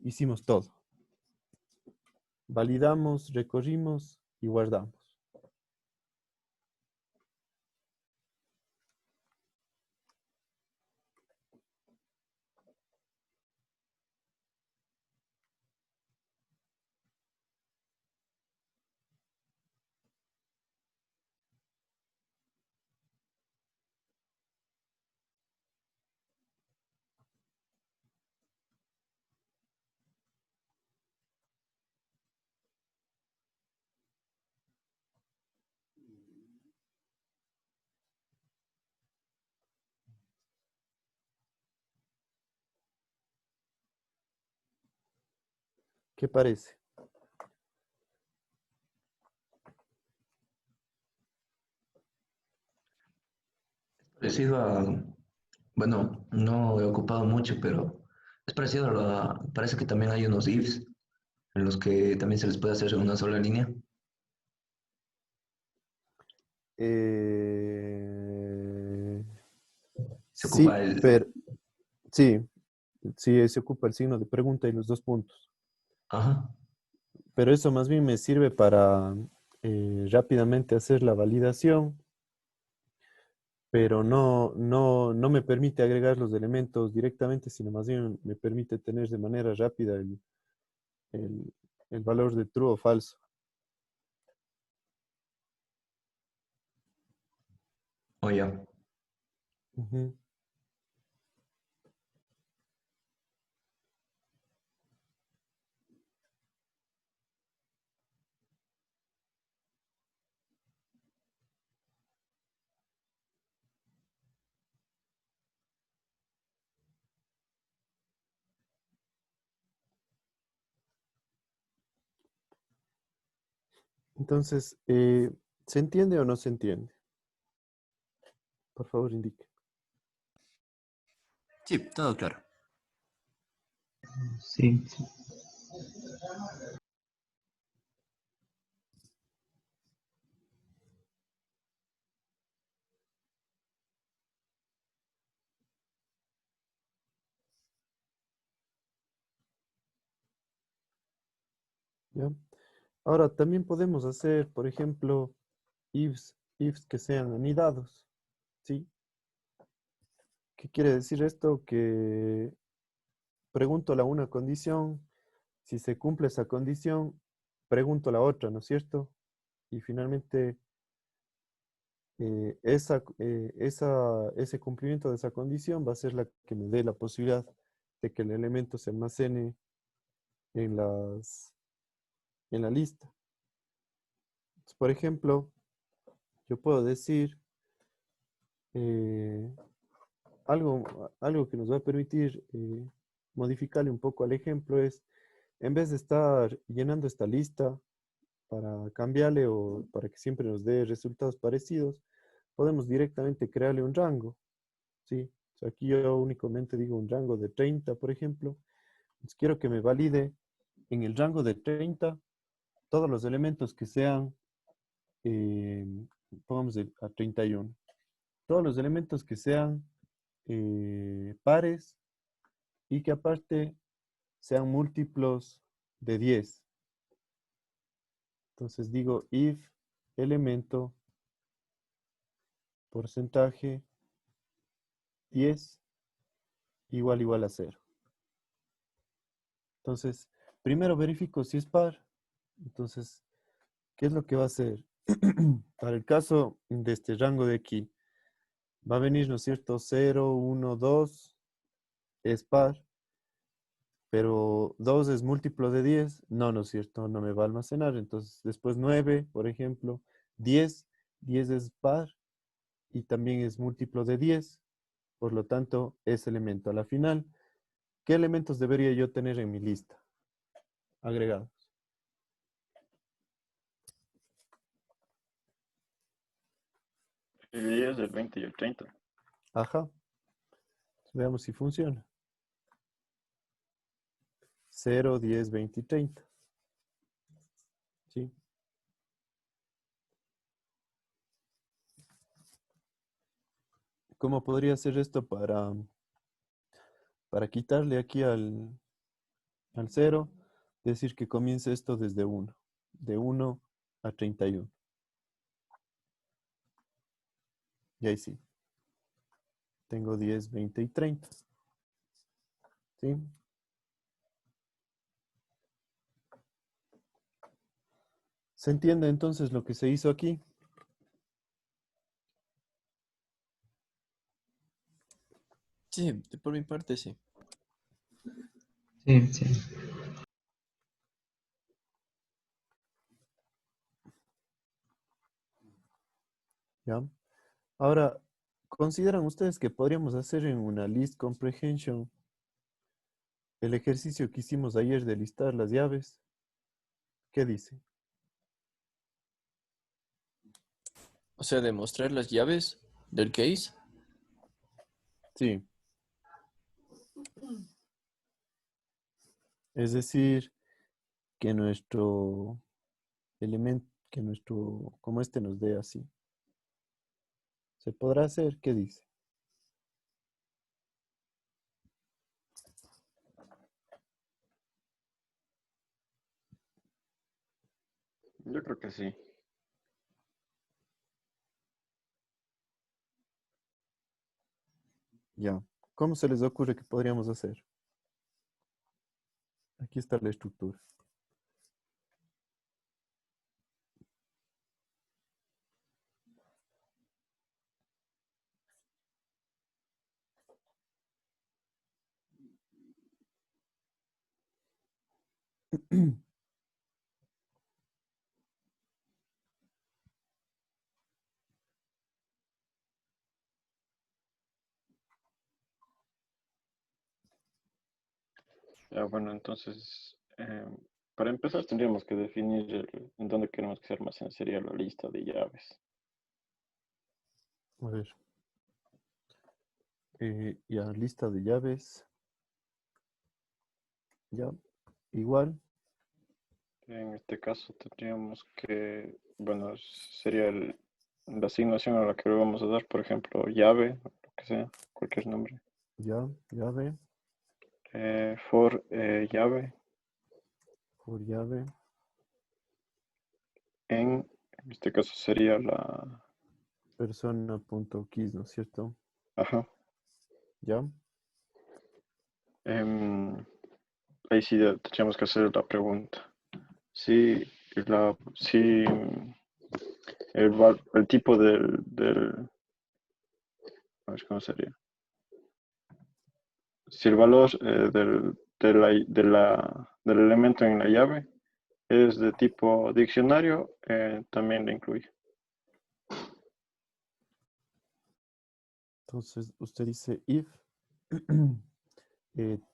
hicimos todo. Validamos, recorrimos y guardamos. ¿Qué parece? Parecido a, bueno, no he ocupado mucho, pero es parecido a parece que también hay unos ifs en los que también se les puede hacer una sola línea. Eh, Se ocupa sí, el, pero sí, sí, se ocupa el signo de pregunta y los dos puntos. ajá, Pero eso más bien me sirve para rápidamente hacer la validación, pero no me permite agregar los elementos directamente, sino más bien me permite tener de manera rápida el- el valor de true o falso. o ya. Ujú. Entonces, ¿se entiende o no se entiende? Por favor, indique. Sí, todo claro. Sí, sí. ¿Ya? Ahora, también podemos hacer, por ejemplo, ifs que sean anidados, ¿sí? ¿Qué quiere decir esto? Que pregunto la una condición, si se cumple esa condición, pregunto la otra, ¿no es cierto? Y finalmente, ese cumplimiento de esa condición va a ser la que me dé la posibilidad de que el elemento se almacene en en la lista. Entonces, por ejemplo, yo puedo decir eh, algo que nos va a permitir modificarle un poco al ejemplo es, en vez de estar llenando esta lista para cambiarle o para que siempre nos dé resultados parecidos, podemos directamente crearle un rango, ¿sí? O sea, aquí yo únicamente digo un rango de 30, por ejemplo. Entonces quiero que me valide en el rango de 30 todos los elementos que sean, eh, pongamos a 31. Todos los elementos que sean pares y que aparte sean múltiplos de 10. Entonces digo if elemento porcentaje 10 igual a 0. Entonces, primero verifico si es par. Entonces, ¿qué es lo que va a hacer? Para el caso de este rango de aquí, va a venir, ¿no es cierto? 0, 1, 2 es par, pero 2 es múltiplo de 10. No, ¿no es cierto? No me va a almacenar. Entonces, después 9, por ejemplo, 10, 10 es par y también es múltiplo de 10. Por lo tanto, es elemento. A la final, ¿qué elementos debería yo tener en mi lista? Agregados. El 10, el 20 y el 30. Ajá. Veamos si funciona. 0, 10, 20 y 30. ¿Sí? ¿Cómo podría hacer esto para quitarle aquí al 0? Decir que comience esto desde 1. De 1 a 31. Y ahí sí. Tengo 10, 20 y 30. ¿Sí? ¿Se entiende entonces lo que se hizo aquí? Sí, por mi parte sí. Sí, sí. ¿Ya? Ahora, ¿consideran ustedes que podríamos hacer en una list comprehension el ejercicio que hicimos ayer de listar las llaves? ¿Qué dice? O sea, demostrar las llaves del case. Sí. Es decir, que nuestro elemento, como este nos dé así. ¿Se podrá hacer? ¿Qué dice? Yo creo que sí. Ya. ¿Cómo se les ocurre que podríamos hacer? Aquí está la estructura. Ya, bueno, entonces, para empezar tendríamos que definir en dónde queremos que se almacene sería la lista de llaves. A ver. Ya, lista de llaves. Ya. Igual. En este caso tendríamos que, bueno, sería la asignación a la que le vamos a dar, por ejemplo, llave, lo que sea, cualquier nombre. Ya. Llave. For llave Por llave. en este caso sería la, Persona.keys, ¿no es cierto? ajá, Ya. em, ahí sí tendríamos que hacer la pregunta. Si el tipo a ver cómo sería. Si el valor del elemento en la llave es de tipo diccionario, también le incluye. Entonces, usted dice if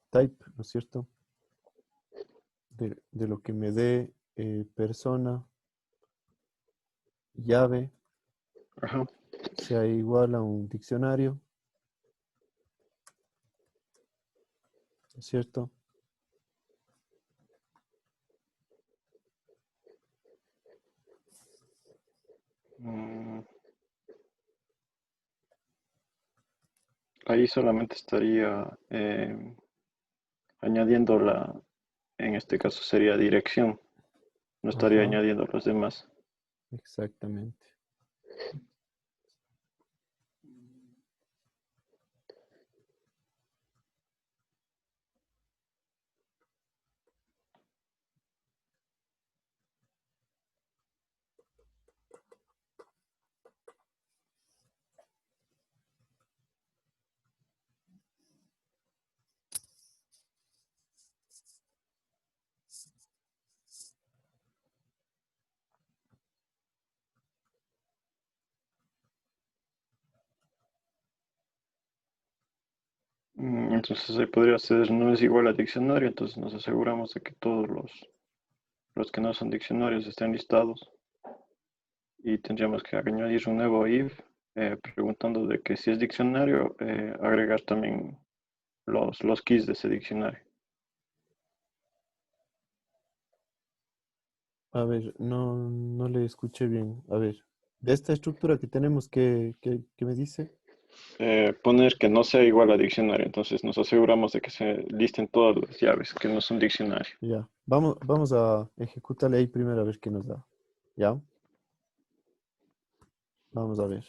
type, ¿no es cierto? De lo que me dé persona, llave, Ajá. sea igual a un diccionario, ¿no es cierto? Mm, Ahí solamente estaría añadiendo en este caso sería dirección, no estaría Ajá, añadiendo los demás. exactamente. Entonces ahí podría ser no es igual a diccionario, entonces nos aseguramos de que todos los que no son diccionarios estén listados y tendríamos que añadir un nuevo if preguntando de que si es diccionario, agregar también los keys de ese diccionario. A ver, no le escuché bien. A ver, de esta estructura que tenemos, ¿qué me dice? Poner que no sea igual a diccionario, entonces nos aseguramos de que se listen todas las llaves que no son diccionario. Ya, vamos a ejecutarle ahí primero a ver qué nos da. ¿Ya? Vamos a ver.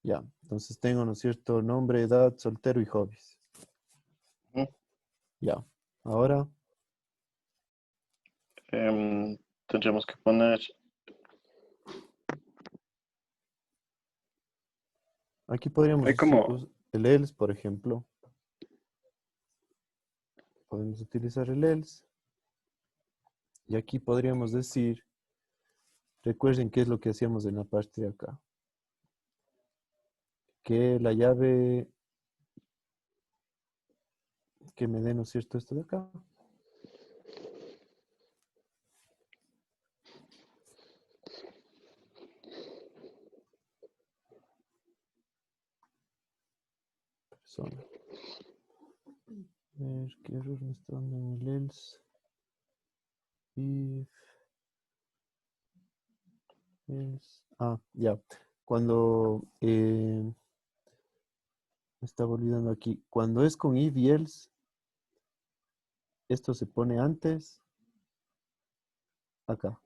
Ya, entonces tengo, ¿no es cierto? Nombre, edad, soltero y hobbies. Ujú. Ya, ahora, Tendríamos que poner, aquí podríamos hay como, el else, por ejemplo. Podemos utilizar el else. Y aquí podríamos decir, recuerden qué es lo que hacíamos en la parte de acá. Que la llave que me dé, ¿no es cierto? Esto de acá. Persona. A ver, ¿qué error me está dando en el else? If, else. Ah, ya. Cuando, me estaba olvidando aquí. Cuando es con if y else, esto se pone antes, acá.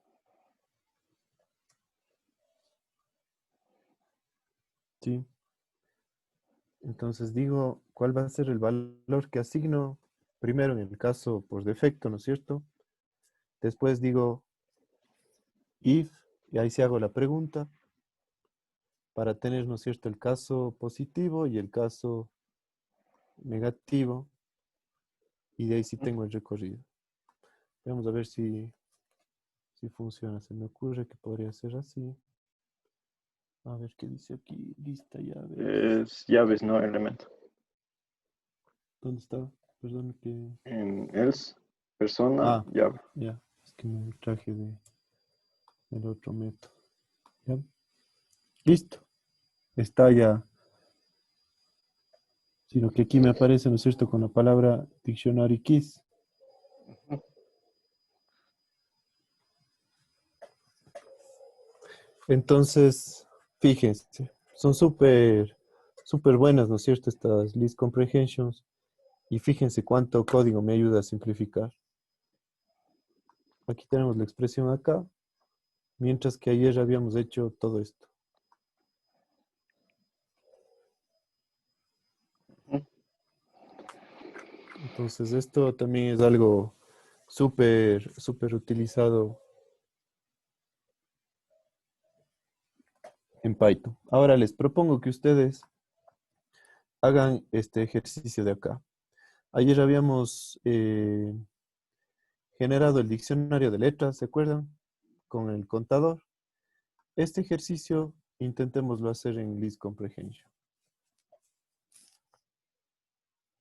¿Sí? Entonces digo, ¿cuál va a ser el valor que asigno? Primero en el caso por defecto, ¿no es cierto? Después digo if, y ahí se hago la pregunta para tener, ¿no es cierto?, el caso positivo y el caso negativo, y de ahí sí tengo el recorrido. Vamos a ver si funciona. Se me ocurre que podría ser así. A ver qué dice aquí. Lista llaves. es llaves, no elemento. ¿Dónde está? Perdón que... En else, persona, Ah, llave. ya. Es que me traje del otro método. ¿Ya? Listo. Está ya. Sino que aquí me aparece, ¿no es cierto?, con la palabra dictionary keys. Entonces, fíjense, son súper buenas, ¿no es cierto?, estas list comprehensions. Y fíjense cuánto código me ayuda a simplificar. Aquí tenemos la expresión acá, mientras que ayer habíamos hecho todo esto. Entonces, esto también es algo súper utilizado en Python. Ahora les propongo que ustedes hagan este ejercicio de acá. Ayer habíamos generado el diccionario de letras, ¿se acuerdan? Con el contador. Este ejercicio intentémoslo hacer en list comprehension.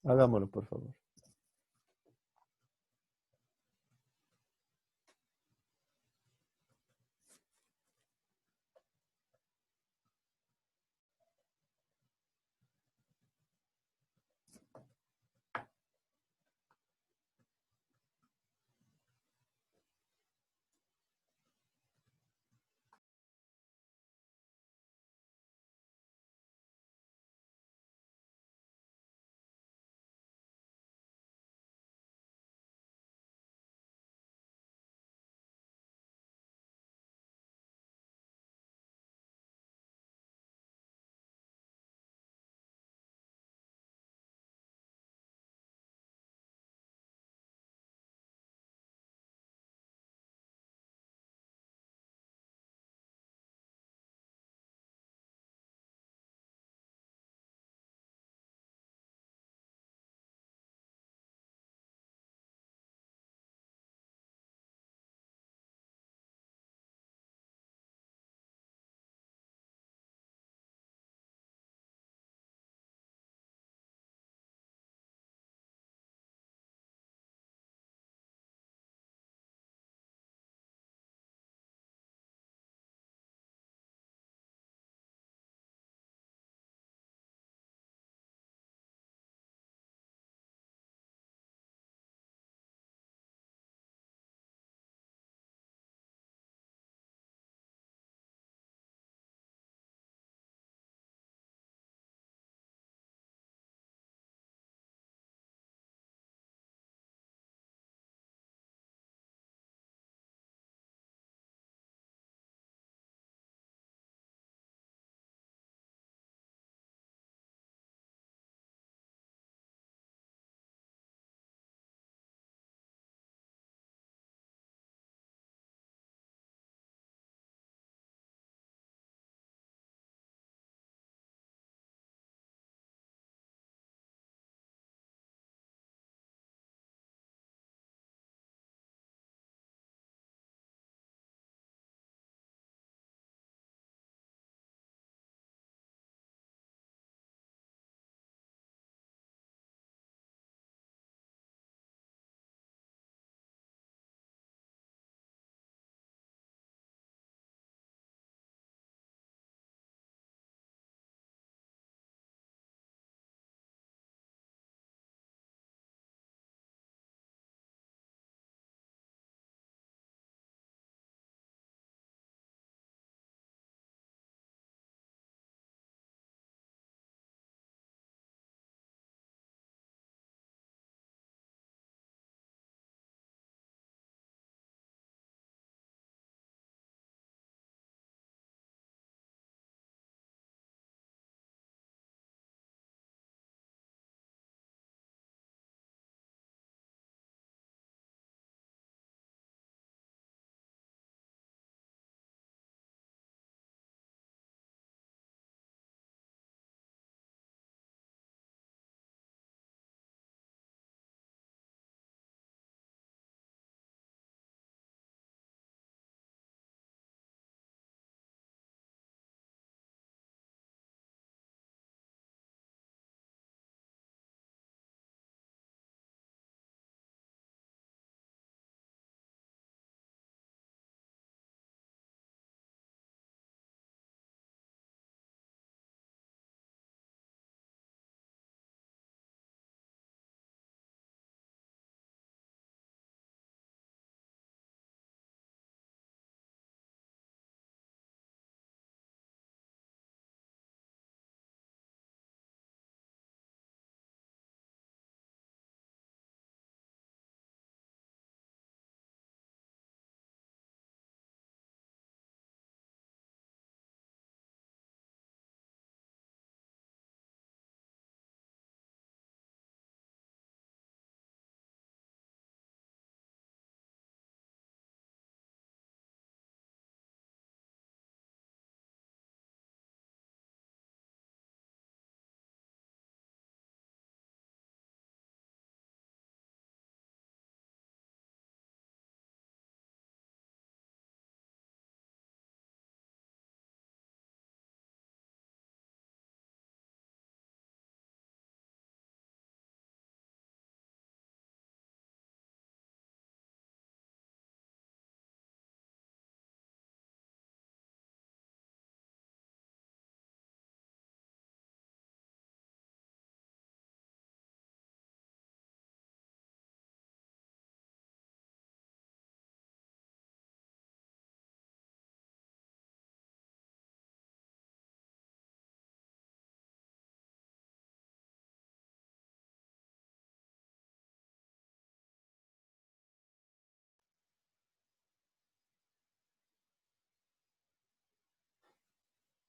Hagámoslo, por favor.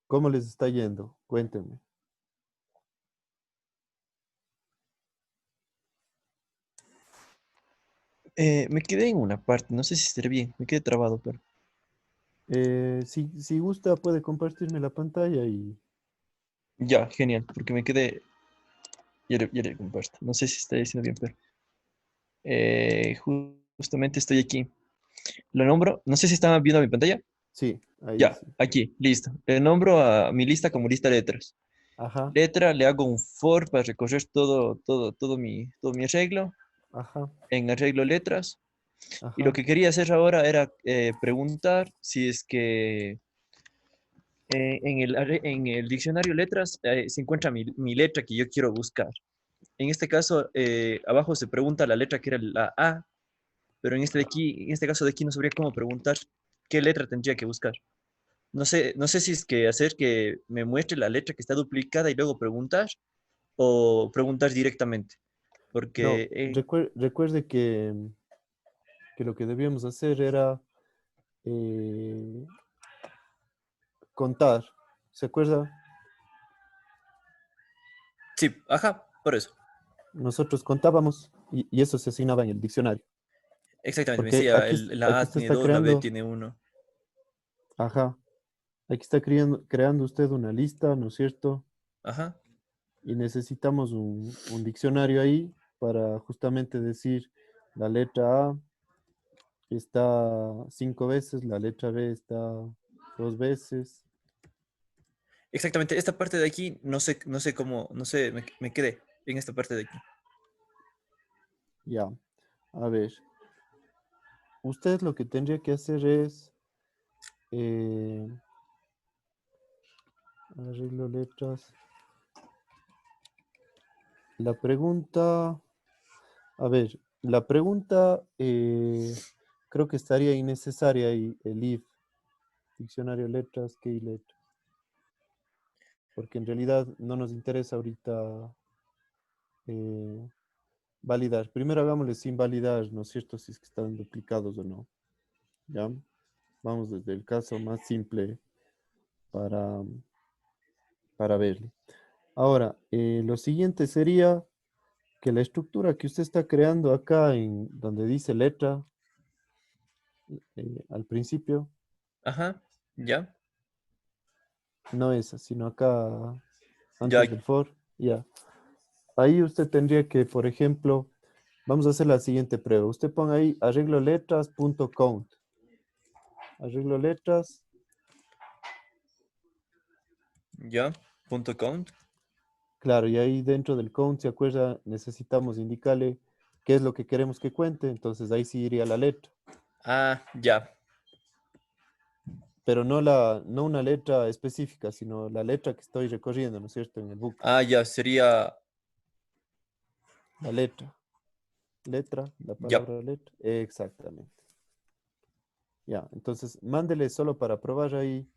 ¿Cómo les está yendo? Cuéntenme. Me quedé en una parte, no sé si estaré bien, me quedé trabado, pero... Si gusta, puede compartirme la pantalla y... Ya, genial, porque me quedé... Ya le comparto. No sé si está diciendo bien, pero... justamente estoy aquí. Lo nombro, no sé si están viendo mi pantalla. Sí, ahí Ya, sí. aquí, listo. Le nombro a mi lista como lista de letras. Ajá, Letra, le hago un for para recorrer todo mi arreglo. ajá, En arreglo letras. Y lo ajá. que quería hacer ahora era preguntar si es que en el diccionario letras se encuentra mi letra que yo quiero buscar. En este caso, abajo se pregunta la letra que era la A, pero en este caso de aquí no sabría cómo preguntar qué letra tendría que buscar. No sé si es que hacer que me muestre la letra que está duplicada y luego preguntar o preguntar directamente. No, Porque, recuerde que lo que debíamos hacer era eh, contar. ¿Se acuerda? sí, ajá, por eso. Nosotros contábamos y eso se asignaba en el diccionario. Exactamente, me Porque decía, la aquí A usted tiene está dos, la B creando, tiene uno. ajá, aquí está creando usted una lista, ¿no es cierto? Ajá. Y necesitamos un diccionario ahí para justamente decir la letra A está 5 veces, la letra B está 2 veces. Exactamente, esta parte de aquí, no sé cómo, no sé, me quedé en esta parte de aquí. Ya, a ver, usted lo que tendría que hacer es eh, arreglo letras. La pregunta, a ver, la pregunta creo que estaría innecesaria ahí, el if, diccionario letras, key letras, porque en realidad no nos interesa ahorita eh, validar. Primero hagámosle sin validar, ¿no es cierto? Si es que están duplicados o no. ¿Ya? Vamos desde el caso más simple para, para verle. Ahora, lo siguiente sería que la estructura que usted está creando acá en donde dice letra al principio, Ajá, ya, no esa, sino acá ya, antes del for, ya. Ahí usted tendría que, por ejemplo, vamos a hacer la siguiente prueba. Usted ponga ahí arreglo letras.count. Arreglo letras, ya, punto count. claro, y ahí dentro del count, ¿se acuerda? Necesitamos indicarle qué es lo que queremos que cuente, entonces ahí sí iría la letra. Ah, ya. Pero no una letra específica, sino la letra que estoy recorriendo, ¿no es cierto? En el bucle. Ah, ya, sería, La letra. Letra, la ya. palabra letra. Exactamente. Ya, entonces mándele solo para probar ahí,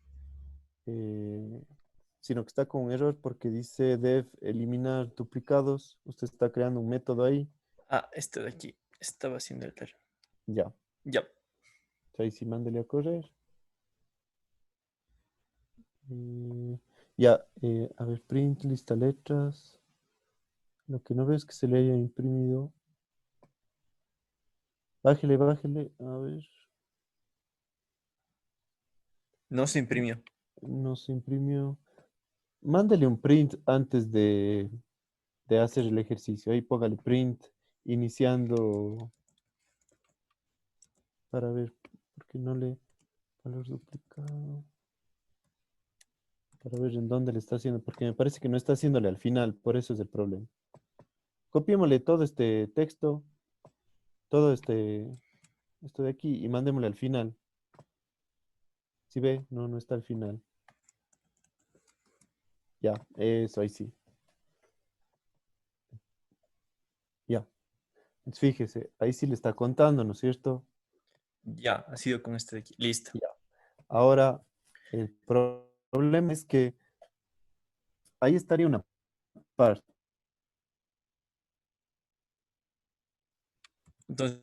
eh, sino que está con un error porque dice dev eliminar duplicados. Usted está creando un método ahí. Ah, este de aquí, estaba haciendo el error. Ya, Ya, ahí sí mándele a correr. Eh, ya, a ver, print, lista letras. Lo que no veo es que se le haya imprimido. Bájele, bájele. A ver, no se imprimió. no se imprimió. Mándele un print antes de hacer el ejercicio. Ahí póngale print iniciando para ver por qué no le valor duplicado. Para ver en dónde le está haciendo, porque me parece que no está haciéndole al final, por eso es el problema. Copiémosle todo este texto, todo esto de aquí y mandémosle al final. Si ve, no, no está al final. Ya, eso ahí sí. Ya. Entonces, fíjese, ahí sí le está contando, ¿no es cierto? Ya, ha sido con este de aquí. Listo. Ya. Ahora, el problema es que ahí estaría una parte. Entonces,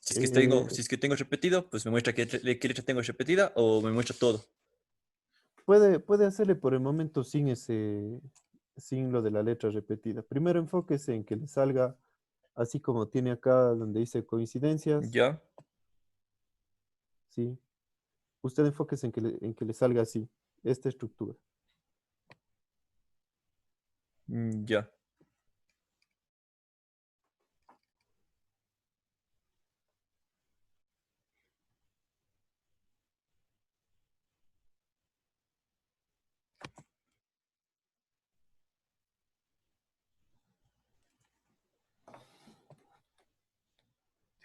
Eh, Si es que tengo repetido, pues me muestra qué letra tengo repetida o me muestra todo. puede hacerle por el momento sin lo de la letra repetida. Primero enfóquese en que le salga así como tiene acá donde dice coincidencias, Ya, ¿sí? Usted enfóquese en que le salga así, esta estructura. ya.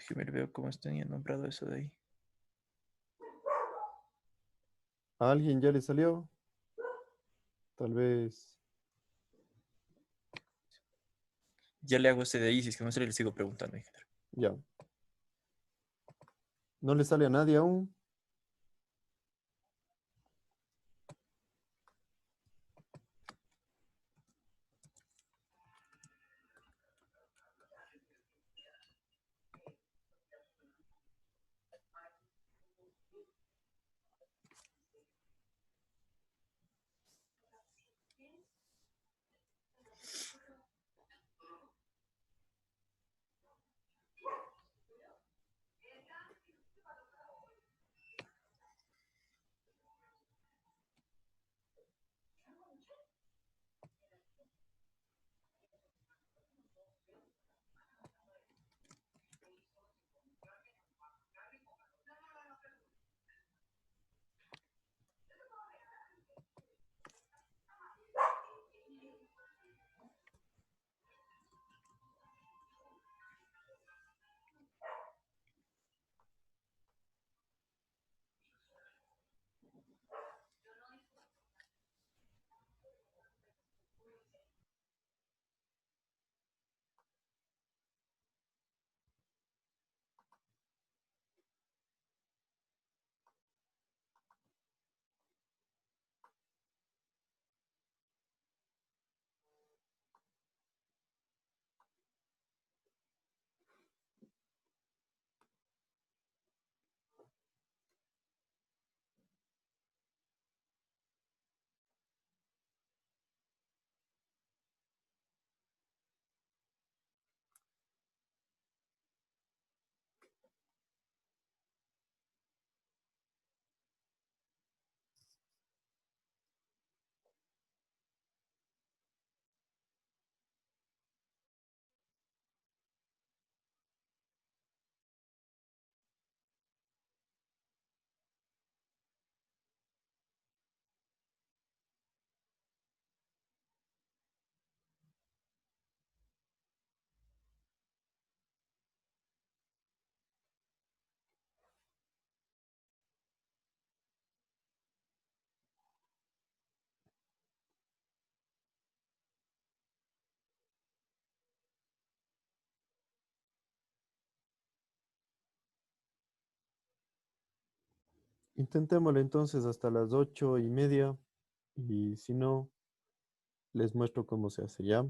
Déjeme ver cómo tenía nombrado eso de ahí. ¿A alguien ya le salió? Tal vez, Ya le hago ese de ahí, si es que no se le sigo preguntando, ingeniero. ya. ¿No le sale a nadie aún? Intentémoslo entonces hasta las 8:30 y si no, les muestro cómo se hace ya.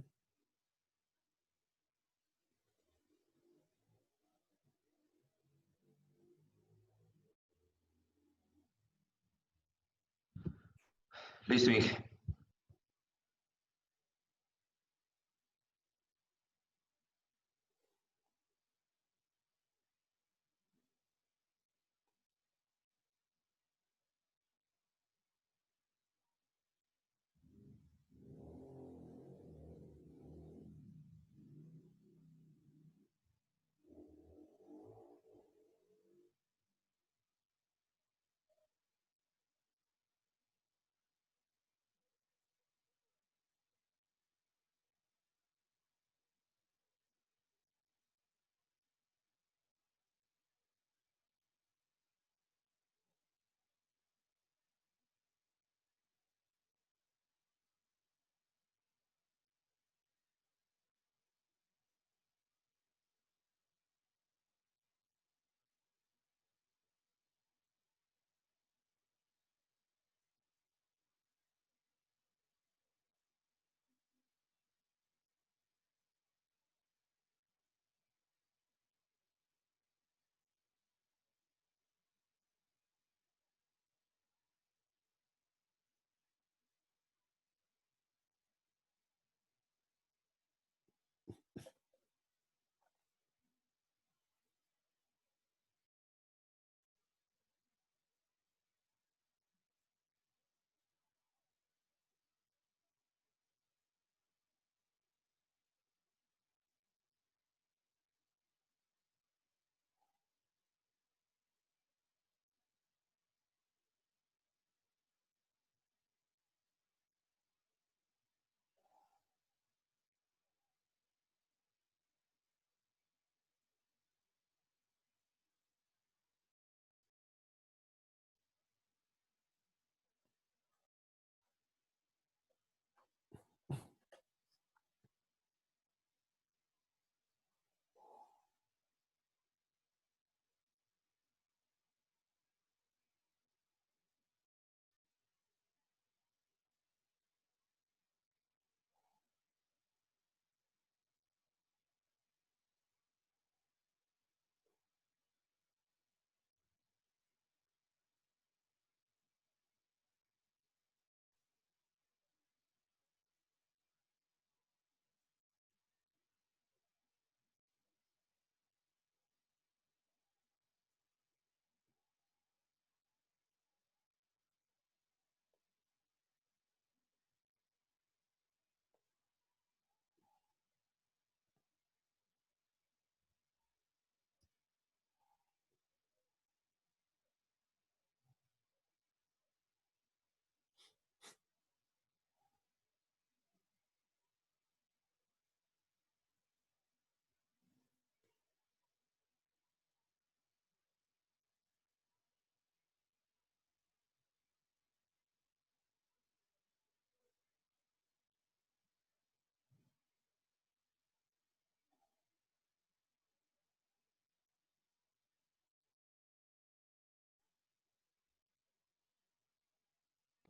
Listo, Inge.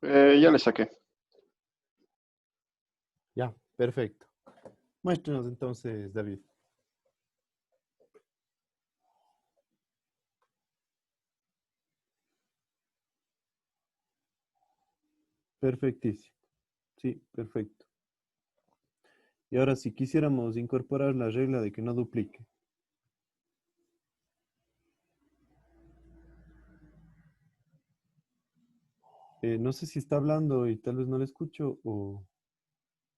Ya le saqué. Ya, perfecto. Muéstrenos entonces, David. Perfectísimo. Sí, perfecto. Y ahora si quisiéramos incorporar la regla de que no duplique. No sé si está hablando y tal vez no le escucho o...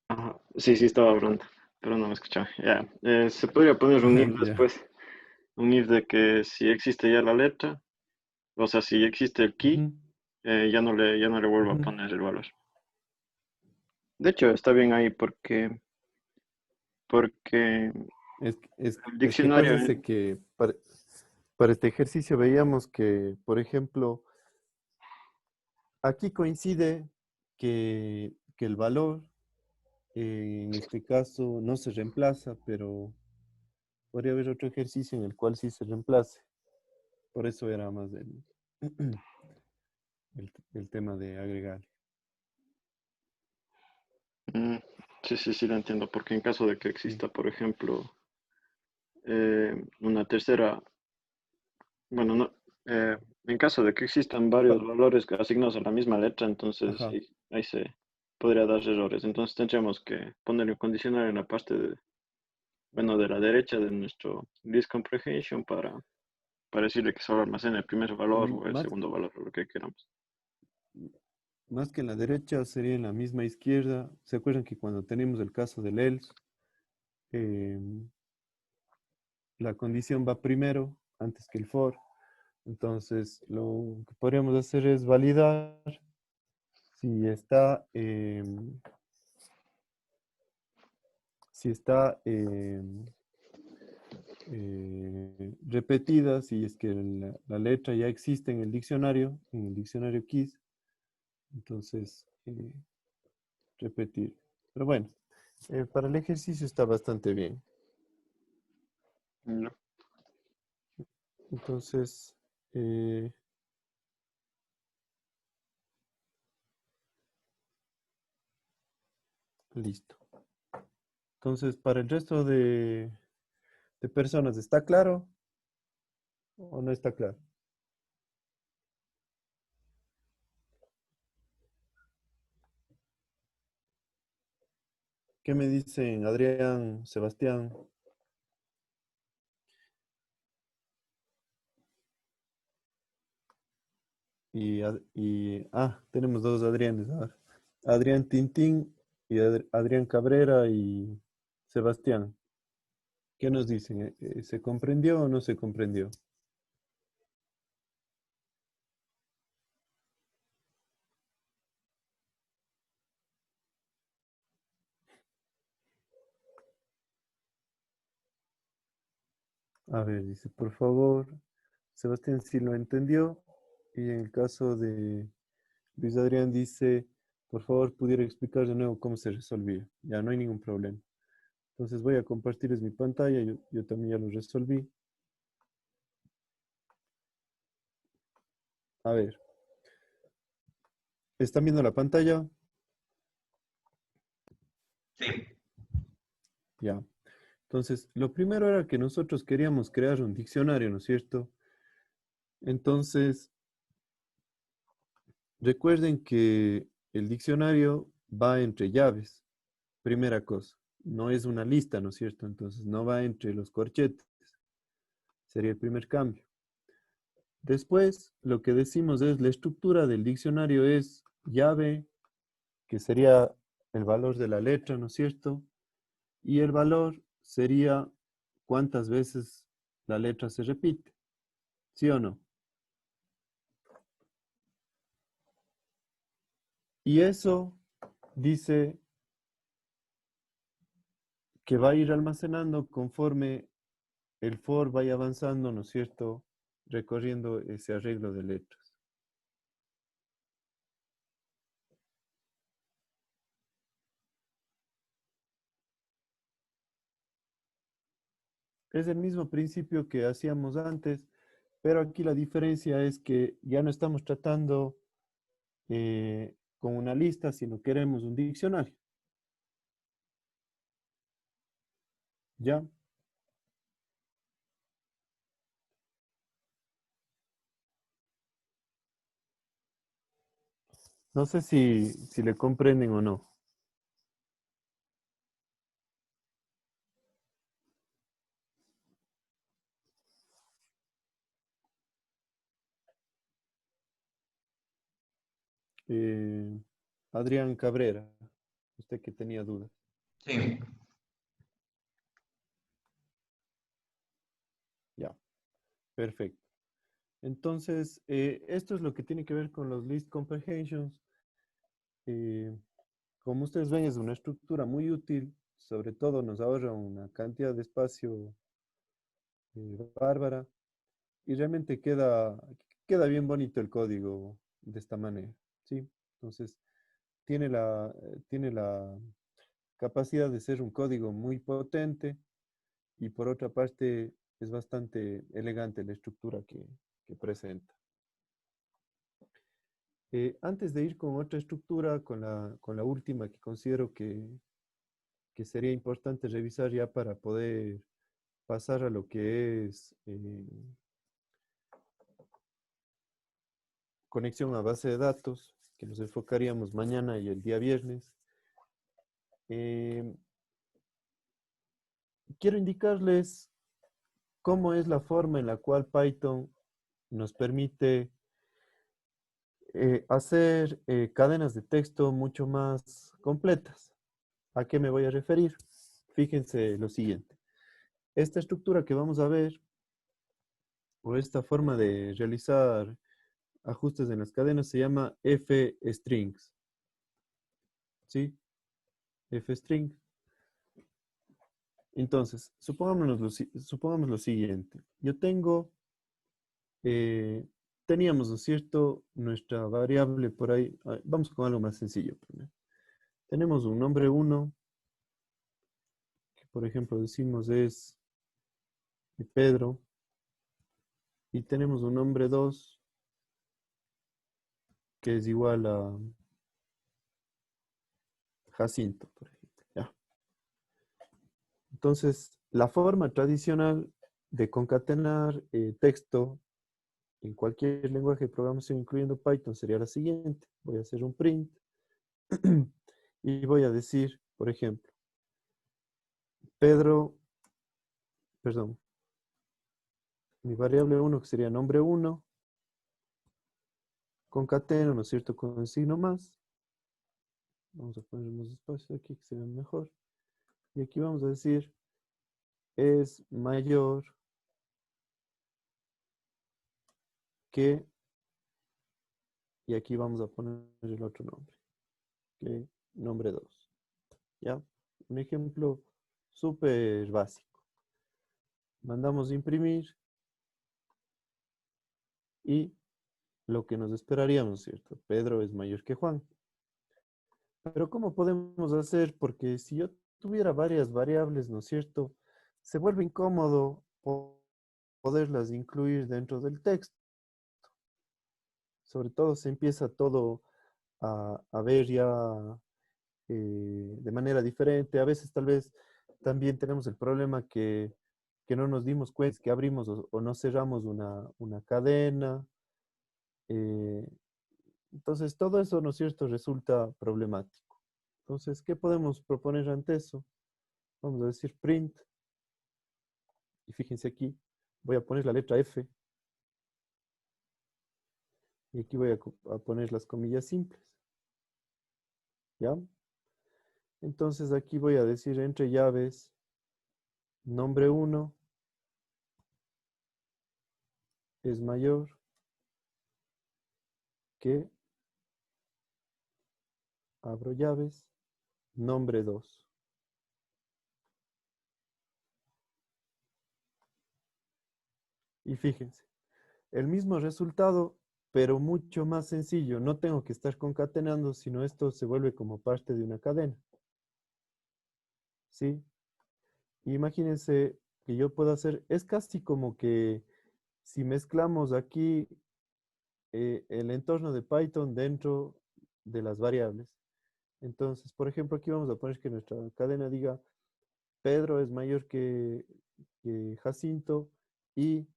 Ajá. Sí, sí, estaba hablando, pero no me escuchaba. Ya. Se podría poner un if Ya. después. Un if de que si existe ya la letra, o sea, si existe el key, Ujú, ya no le vuelvo a ujú. poner el valor. De hecho, está bien ahí porque el Es que diccionario, acuérdese que para este ejercicio veíamos que, por ejemplo, aquí coincide que el valor, en este caso, no se reemplaza, pero podría haber otro ejercicio en el cual sí se reemplace. Por eso era más el tema de agregar. mm, sí, sí, sí, lo entiendo, porque en caso de que Sí. exista, por ejemplo, una tercera, bueno, no, en caso de que existan varios Pa- valores asignados a la misma letra, entonces Ajá. ahí se podría dar errores. Entonces tendríamos que poner un condicional en la parte bueno, de la derecha de nuestro list comprehension para decirle que solo almacena el primer valor o el Más, segundo valor o lo que queramos. más que en la derecha sería en la misma izquierda. ¿Se acuerdan que cuando tenemos el caso del else, eh, la condición va primero antes que el for? Entonces, lo que podríamos hacer es validar si está repetida, si es que la letra ya existe en el diccionario keys, entonces repetir. Pero bueno, para el ejercicio está bastante bien. No. Entonces, eh, listo. Entonces, para el resto de personas, ¿está claro o no está claro? ¿Qué me dicen Adrián, Sebastián? Tenemos dos Adrianes ahora. Adrián Tintín y Adrián Cabrera y Sebastián. ¿Qué nos dicen? ¿Se comprendió o no se comprendió? A ver, dice, por favor, Sebastián sí lo entendió. Y en el caso de Luis Adrián dice, por favor, pudiera explicar de nuevo cómo se resolvía. Ya no hay ningún problema. Entonces voy a compartirles mi pantalla. Yo también ya lo resolví. A ver, ¿están viendo la pantalla? Sí. Ya. Entonces, lo primero era que nosotros queríamos crear un diccionario, ¿no es cierto? Entonces, recuerden que el diccionario va entre llaves, primera cosa. No es una lista, ¿no es cierto? Entonces, no va entre los corchetes. Sería el primer cambio. Después, lo que decimos es la estructura del diccionario es llave, que sería el valor de la letra, ¿no es cierto? Y el valor sería cuántas veces la letra se repite, ¿sí o no? Y eso dice que va a ir almacenando conforme el for vaya avanzando, ¿no es cierto? Recorriendo ese arreglo de letras. Es el mismo principio que hacíamos antes, pero aquí la diferencia es que ya no estamos tratando con una lista, sino queremos un diccionario. ¿Ya? No sé si le comprenden o no. Eh, Adrián Cabrera, usted que tenía dudas. Sí. Ya, perfecto. Entonces, esto es lo que tiene que ver con los list comprehensions. Eh, Como ustedes ven, es una estructura muy útil, sobre todo nos ahorra una cantidad de espacio bárbara y realmente queda bien bonito el código de esta manera, ¿sí? Entonces, tiene la capacidad de ser un código muy potente y por otra parte es bastante elegante la estructura que presenta. Antes de ir con otra estructura, con la última que considero que sería importante revisar ya para poder pasar a lo que es conexión a base de datos, que nos enfocaríamos mañana y el día viernes. Quiero indicarles cómo es la forma en la cual Python nos permite hacer cadenas de texto mucho más completas. ¿A qué me voy a referir? Fíjense lo siguiente. Esta estructura que vamos a ver, o esta forma de realizar ajustes en las cadenas, se llama fstrings. ¿Sí? Fstring. Entonces, supongamos lo siguiente. Yo teníamos, ¿no es cierto?, nuestra variable por ahí. Vamos con algo más sencillo primero. Tenemos un nombre 1, que por ejemplo decimos es Pedro, y tenemos un nombre 2, que es igual a Jacinto, por ejemplo. ¿Ya? Entonces, la forma tradicional de concatenar texto en cualquier lenguaje de programación, incluyendo Python, sería la siguiente. Voy a hacer un print y voy a decir, por ejemplo, mi variable 1, que sería nombre 1, concateno, ¿no es cierto?, con el signo más. Vamos a poner unos espacios aquí que se vean mejor. Y aquí vamos a decir, es mayor que, y aquí vamos a poner el otro nombre, que nombre 2. ¿Ya? Un ejemplo súper básico. Mandamos imprimir y lo que nos esperaríamos, ¿cierto? Pedro es mayor que Juan. Pero ¿cómo podemos hacer? Porque si yo tuviera varias variables, ¿no es cierto? Se vuelve incómodo poderlas incluir dentro del texto. Sobre todo se empieza todo a ver ya de manera diferente. A veces tal vez también tenemos el problema que no nos dimos cuenta que abrimos o no cerramos una cadena. Entonces todo eso, ¿no es cierto?, resulta problemático. Entonces, ¿qué podemos proponer ante eso? Vamos a decir print. Y fíjense aquí, voy a poner la letra F. Y aquí voy a poner las comillas simples. ¿Ya? Entonces aquí voy a decir entre llaves, nombre 1 es mayor que, abro llaves, nombre 2. Y fíjense, el mismo resultado, pero mucho más sencillo. No tengo que estar concatenando, sino esto se vuelve como parte de una cadena. ¿Sí? Imagínense que yo puedo hacer, es casi como que si mezclamos aquí el entorno de Python dentro de las variables. Entonces, por ejemplo, aquí vamos a poner que nuestra cadena diga Pedro es mayor que Jacinto y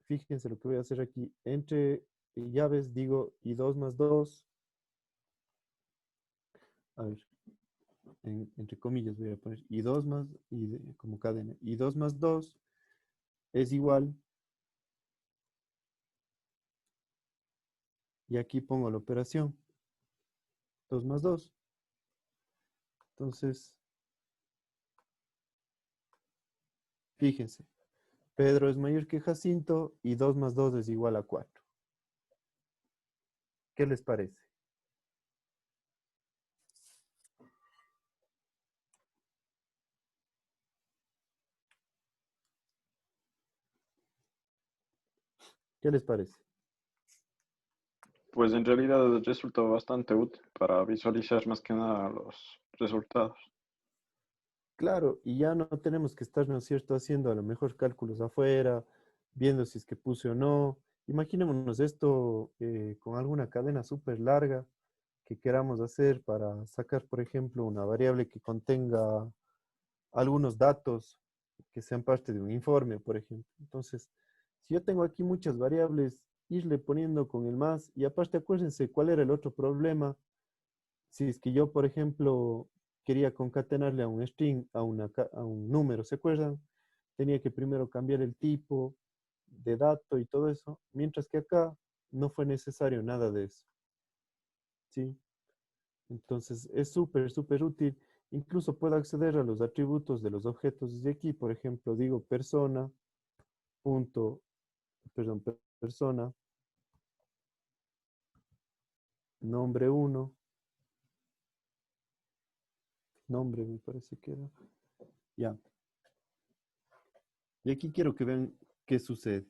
fíjense lo que voy a hacer aquí. Entre llaves digo y2 más 2. A ver, entre comillas voy a poner y2 más, como cadena, y2 más 2 es igual. Y aquí pongo la operación. 2 más 2. Entonces, fíjense. Pedro es mayor que Jacinto y 2 más 2 es igual a 4. ¿Qué les parece? ¿Qué les parece? Pues en realidad resulta bastante útil para visualizar más que nada los resultados. Claro, y ya no tenemos que estar, ¿no es cierto?, haciendo a lo mejor cálculos afuera, viendo si es que puse o no. Imaginémonos esto con alguna cadena súper larga que queramos hacer para sacar, por ejemplo, una variable que contenga algunos datos que sean parte de un informe, por ejemplo. Entonces, si yo tengo aquí muchas variables, irle poniendo con el más, y aparte acuérdense cuál era el otro problema. Si es que yo, por ejemplo, quería concatenarle a un string, a un número, ¿se acuerdan? Tenía que primero cambiar el tipo de dato y todo eso, mientras que acá no fue necesario nada de eso. ¿Sí? Entonces es súper, súper útil. Incluso puedo acceder a los atributos de los objetos desde aquí. Por ejemplo, digo persona, punto, perdón, persona, nombre 1, nombre me parece que era. Ya. Y aquí quiero que vean qué sucede.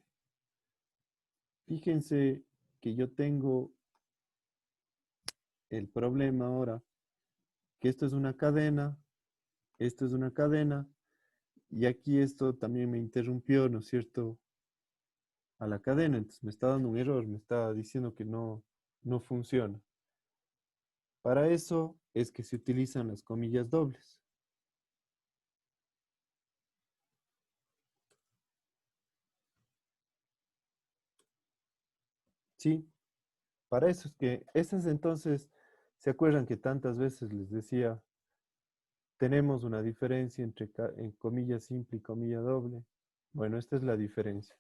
Fíjense que yo tengo el problema ahora, que esto es una cadena, esto es una cadena, y aquí esto también me interrumpió, ¿no es cierto?, a la cadena, entonces me está dando un error, me está diciendo que no funciona. Para eso es que se utilizan las comillas dobles. ¿Sí? Para eso es que, esas entonces, ¿se acuerdan que tantas veces les decía, tenemos una diferencia entre en comilla simple y comilla doble? Bueno, esta es la diferencia.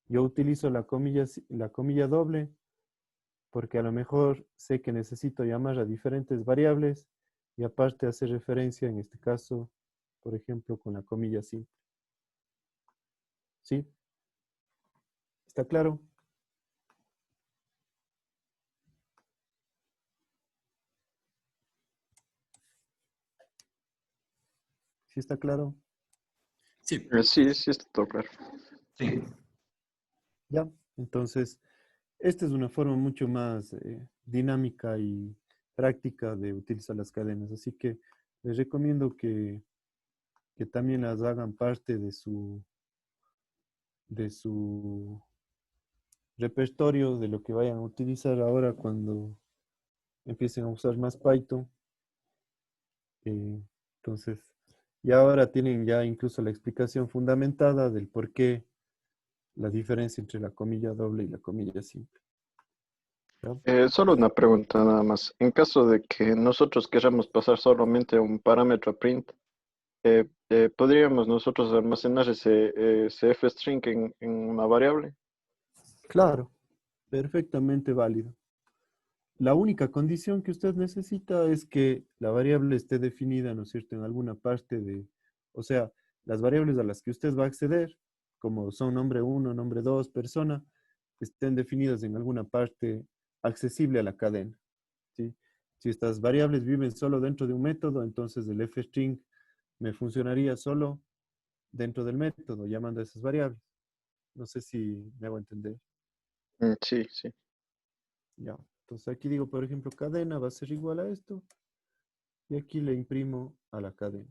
Yo utilizo la comilla doble porque a lo mejor sé que necesito llamar a diferentes variables y aparte hacer referencia, en este caso, por ejemplo, con la comilla simple. ¿Sí? ¿Está claro? ¿Sí está claro? Sí. Sí, sí está todo claro. Sí. Ya. Entonces, esta es una forma mucho más dinámica y práctica de utilizar las cadenas. Así que les recomiendo que también las hagan parte de su repertorio, de lo que vayan a utilizar ahora cuando empiecen a usar más Python. Entonces, y ahora tienen ya incluso la explicación fundamentada del por qué la diferencia entre la comilla doble y la comilla simple. ¿Ya? Solo una pregunta nada más. En caso de que nosotros queramos pasar solamente un parámetro a print, ¿podríamos nosotros almacenar ese fstring en una variable? Claro, perfectamente válido. La única condición que usted necesita es que la variable esté definida, ¿no es cierto?, en alguna parte o sea, las variables a las que usted va a acceder, como son nombre 1, nombre 2, persona, estén definidas en alguna parte accesible a la cadena, ¿sí? Si estas variables viven solo dentro de un método, entonces el fstring me funcionaría solo dentro del método, llamando a esas variables. No sé si me hago entender. Sí, sí. Ya. Entonces aquí digo, por ejemplo, cadena va a ser igual a esto. Y aquí le imprimo a la cadena.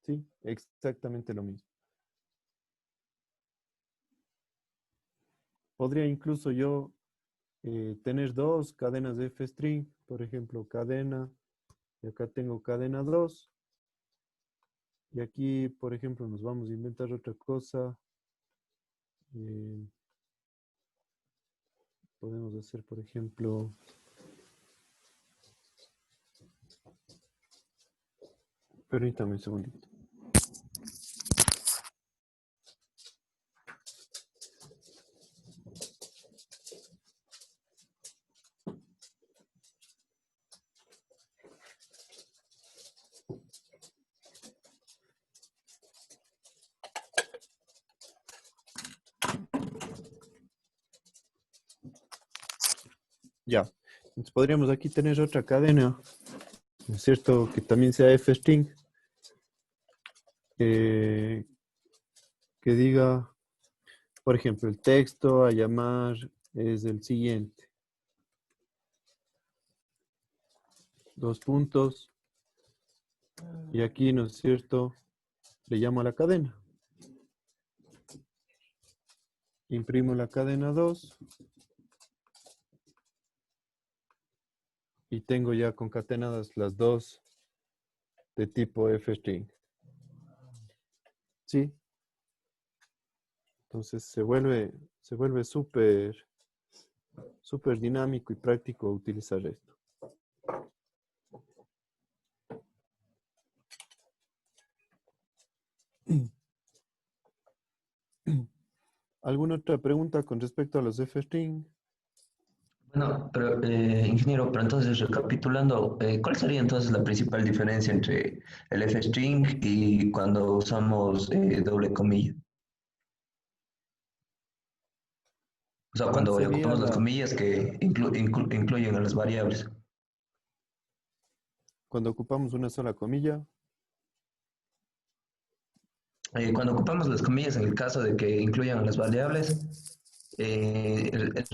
¿Sí? Exactamente lo mismo. podría incluso yo tener dos cadenas de f-string, por ejemplo, cadena, y acá tengo cadena 2, y aquí, por ejemplo, nos vamos a inventar otra cosa. Podemos hacer, por ejemplo, permítame un segundito. Ya, entonces podríamos aquí tener otra cadena, ¿no es cierto? Que también sea f-string, que diga, por ejemplo, el texto a llamar es el siguiente. Dos puntos. Y aquí, ¿no es cierto? Le llamo a la cadena. Imprimo la cadena 2. Y tengo ya concatenadas las dos de tipo f-string. ¿Sí? Entonces se vuelve súper dinámico y práctico utilizar esto. ¿Alguna otra pregunta con respecto a los f-string? Bueno, pero ingeniero, pero entonces recapitulando, ¿cuál sería entonces la principal diferencia entre el F-string y cuando usamos doble comilla? O sea, ¿Cuál cuando sería ocupamos las la... comillas que incluyen a las variables. Cuando ocupamos una sola comilla? Cuando ocupamos las comillas en el caso de que incluyan a las variables,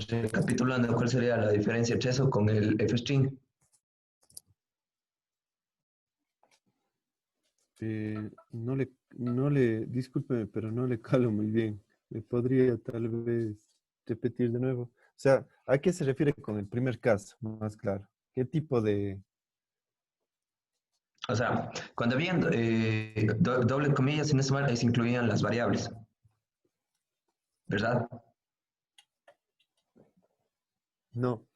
recapitulando, ¿cuál sería la diferencia entre eso con el F-string? Discúlpeme, pero no le calo muy bien. ¿Me podría tal vez repetir de nuevo? O sea, ¿a qué se refiere con el primer caso? Más claro. ¿Qué tipo de... O sea, cuando habían doble comillas, en ese momento ahí se incluían las variables, ¿verdad? No.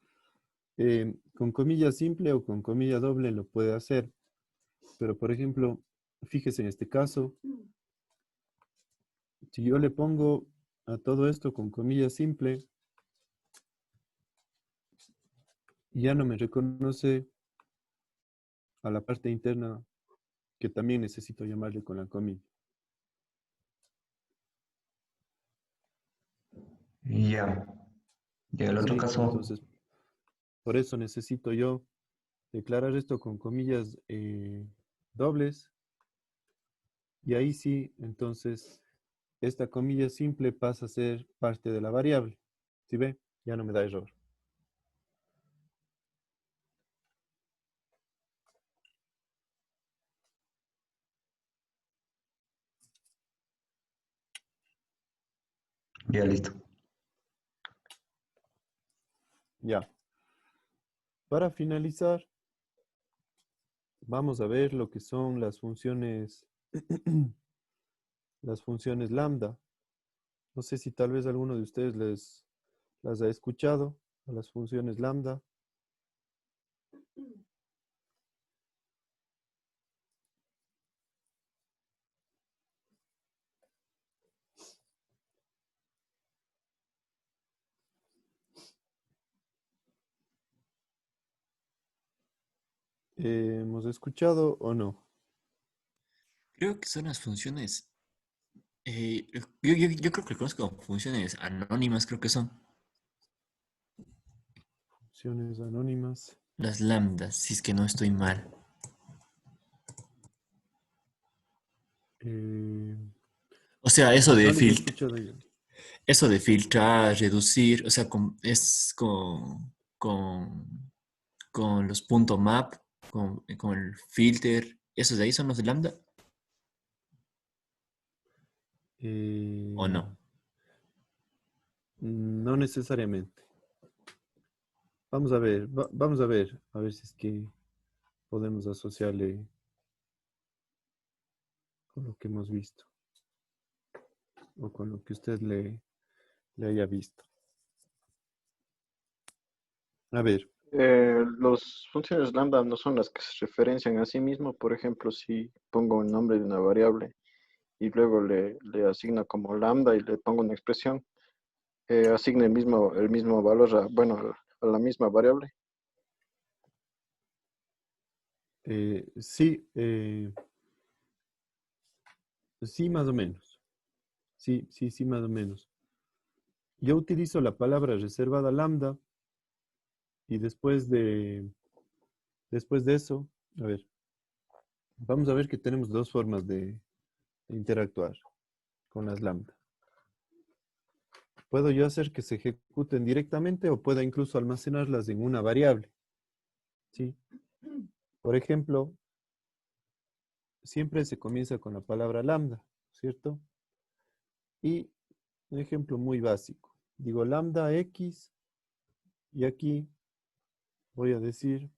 Con comilla simple o con comilla doble lo puede hacer. Pero, por ejemplo, fíjese en este caso, si yo le pongo a todo esto con comilla simple, ya no me reconoce a la parte interna que también necesito llamarle con la comilla. Ya. Y en el otro ¿Sí? caso, Entonces, por eso necesito yo declarar esto con comillas dobles. Y ahí sí, entonces, esta comilla simple pasa a ser parte de la variable. ¿Sí ve? Ya no me da error. ya listo. Ya. Para finalizar, vamos a ver lo que son las funciones, las funciones lambda. No sé si tal vez alguno de ustedes las ha escuchado, a las funciones lambda. ¿Hemos escuchado o no? Creo que son las funciones. Yo creo que conozco como funciones anónimas, creo que son. Funciones anónimas. Las lambdas, si es que no estoy mal. Eh, O sea, no les he escuchado yo. eso de filtrar, reducir, o sea, con los punto map, con el filter, esos de ahí son los de lambda, ¿o Eh, no? No necesariamente. Vamos a ver, vamos a ver si es que podemos asociarle con lo que hemos visto o con lo que usted le haya visto. A ver, Las funciones lambda no son las que se referencian a sí mismo. Por ejemplo, si pongo el nombre de una variable y luego le asigno como lambda y le pongo una expresión, asigna el mismo valor a la misma variable. sí, sí, más o menos. Sí, más o menos. Yo utilizo la palabra reservada lambda y después de eso, a ver, vamos a ver que tenemos dos formas de interactuar con las lambda. Puedo yo hacer que se ejecuten directamente o puedo incluso almacenarlas en una variable. ¿Sí? Por ejemplo, siempre se comienza con la palabra lambda, ¿cierto? Y un ejemplo muy básico. Digo lambda x y aquí voy a decir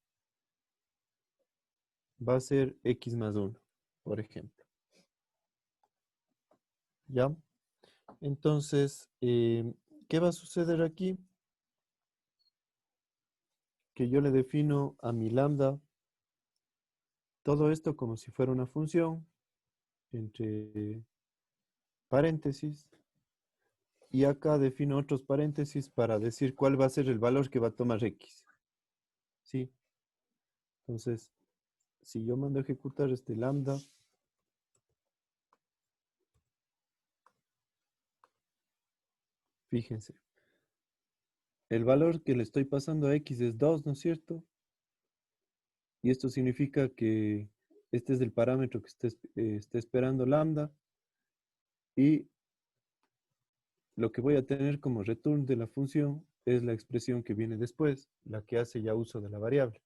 va a ser x más 1, por ejemplo. ¿Ya? Entonces, ¿qué va a suceder aquí? Que yo le defino a mi lambda todo esto como si fuera una función entre paréntesis y acá defino otros paréntesis para decir cuál va a ser el valor que va a tomar x. ¿Sí? Entonces, si yo mando a ejecutar este lambda, fíjense, el valor que le estoy pasando a x es 2, ¿no es cierto? Y esto significa que este es el parámetro que está esperando lambda y lo que voy a tener como return de la función es la expresión que viene después, la que hace ya uso de la variable.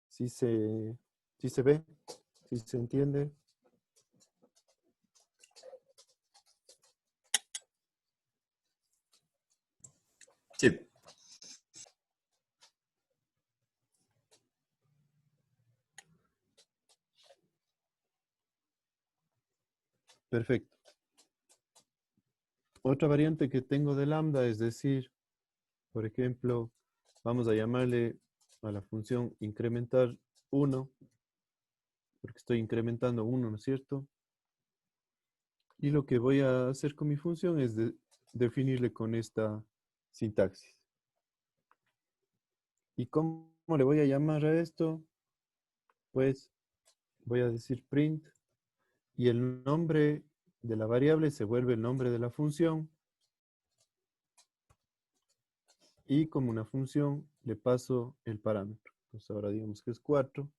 ¿Sí se ve? ¿Sí se entiende? Sí. Perfecto. Otra variante que tengo de lambda es decir, por ejemplo, vamos a llamarle a la función incrementar 1, porque estoy incrementando 1, ¿no es cierto? Y lo que voy a hacer con mi función es definirle con esta sintaxis. ¿Y cómo le voy a llamar a esto? Pues voy a decir print y el nombre de la variable se vuelve el nombre de la función. Y como una función le paso el parámetro. Entonces ahora digamos que es 4.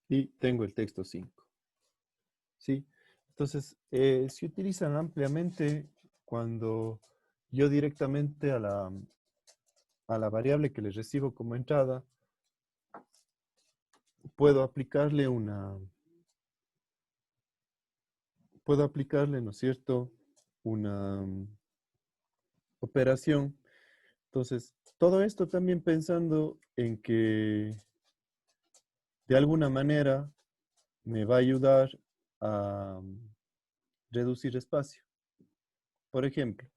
Y tengo el texto 5. ¿Sí? Entonces, se utilizan ampliamente cuando yo directamente a la variable que le recibo como entrada, puedo aplicarle, ¿no es cierto?, una operación. Entonces, todo esto también pensando en que de alguna manera me va a ayudar a reducir espacio. Por ejemplo,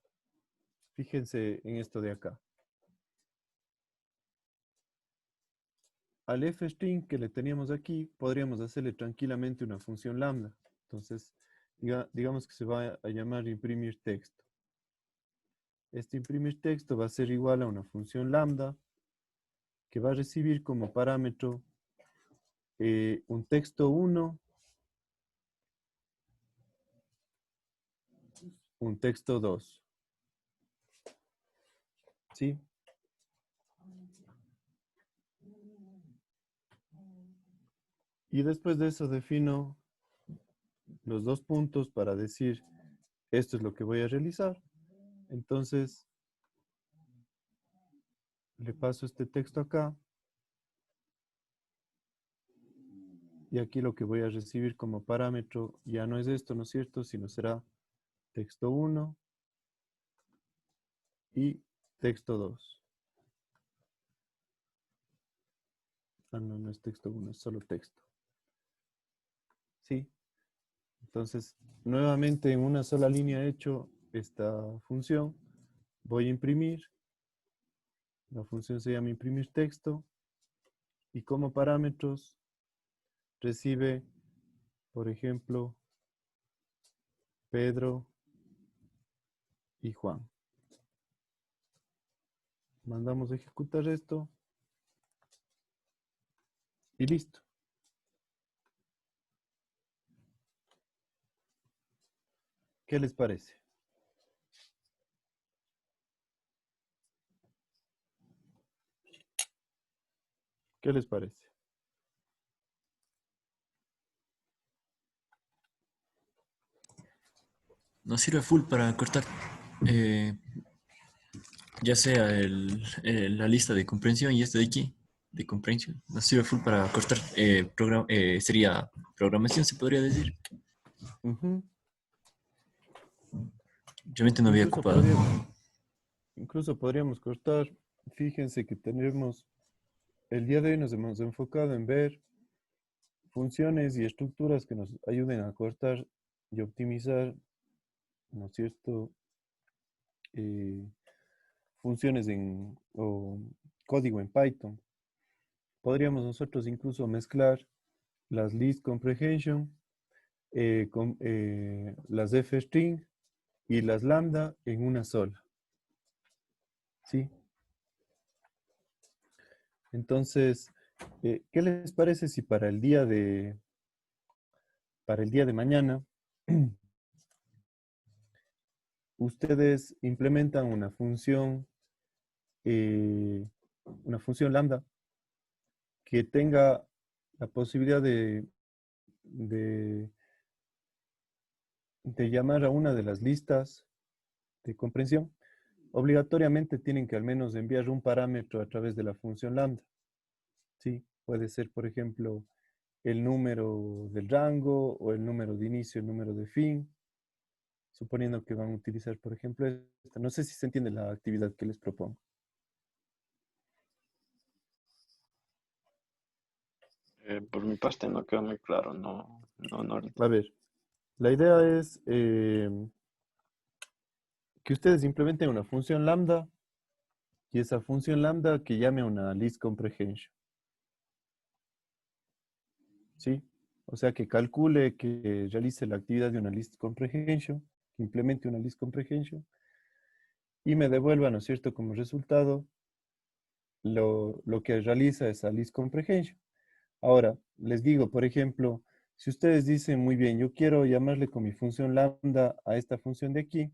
fíjense en esto de acá. Al f-string que le teníamos aquí, podríamos hacerle tranquilamente una función lambda. Entonces, digamos que se va a llamar imprimir texto. Este imprimir texto va a ser igual a una función lambda que va a recibir como parámetro un texto 1, un texto 2. ¿Sí? Y después de eso defino los dos puntos para decir esto es lo que voy a realizar. Entonces, le paso este texto acá Y aquí lo que voy a recibir como parámetro ya no es esto, ¿no es cierto? Sino será texto 1 y texto 2. Ah, no, no es texto 1, es solo texto. ¿Sí? Entonces, nuevamente en una sola línea he hecho esta función. Voy a imprimir. La función se llama imprimir texto. Y como parámetros recibe, por ejemplo, Pedro y Juan. Mandamos a ejecutar esto. Y listo. ¿Qué les parece? ¿Qué les parece? Nos sirve full para cortar, eh, ya sea la lista de comprensión y este de aquí, de comprensión. Nos sirve full para cortar, sería programación, se podría decir. Ujú. Realmente no había ocupado. Incluso podríamos cortar. Fíjense que tenemos, el día de hoy nos hemos enfocado en ver funciones y estructuras que nos ayuden a cortar y optimizar, ¿no es cierto? Funciones o código en Python. Podríamos nosotros incluso mezclar las list comprehension con las f-string y las lambda en una sola. ¿Sí? Entonces, ¿qué les parece si para el día de mañana ustedes implementan una función lambda que tenga la posibilidad de, de llamar a una de las listas de comprensión? Obligatoriamente tienen que al menos enviar un parámetro a través de la función lambda. ¿Sí? Puede ser, por ejemplo, el número del rango o el número de inicio, el número de fin, suponiendo que van a utilizar, por ejemplo, esta. No sé si se entiende la actividad que les propongo. Por mi parte no quedó muy claro, no. A ver, la idea es que ustedes implementen una función lambda y esa función lambda que llame a una list comprehension. ¿Sí? O sea, que calcule, que realice la actividad de una list comprehension, que implemente una list comprehension y me devuelva, ¿no es cierto?, como resultado lo que realiza esa list comprehension. Ahora, les digo, por ejemplo, si ustedes dicen, muy bien, yo quiero llamarle con mi función lambda a esta función de aquí,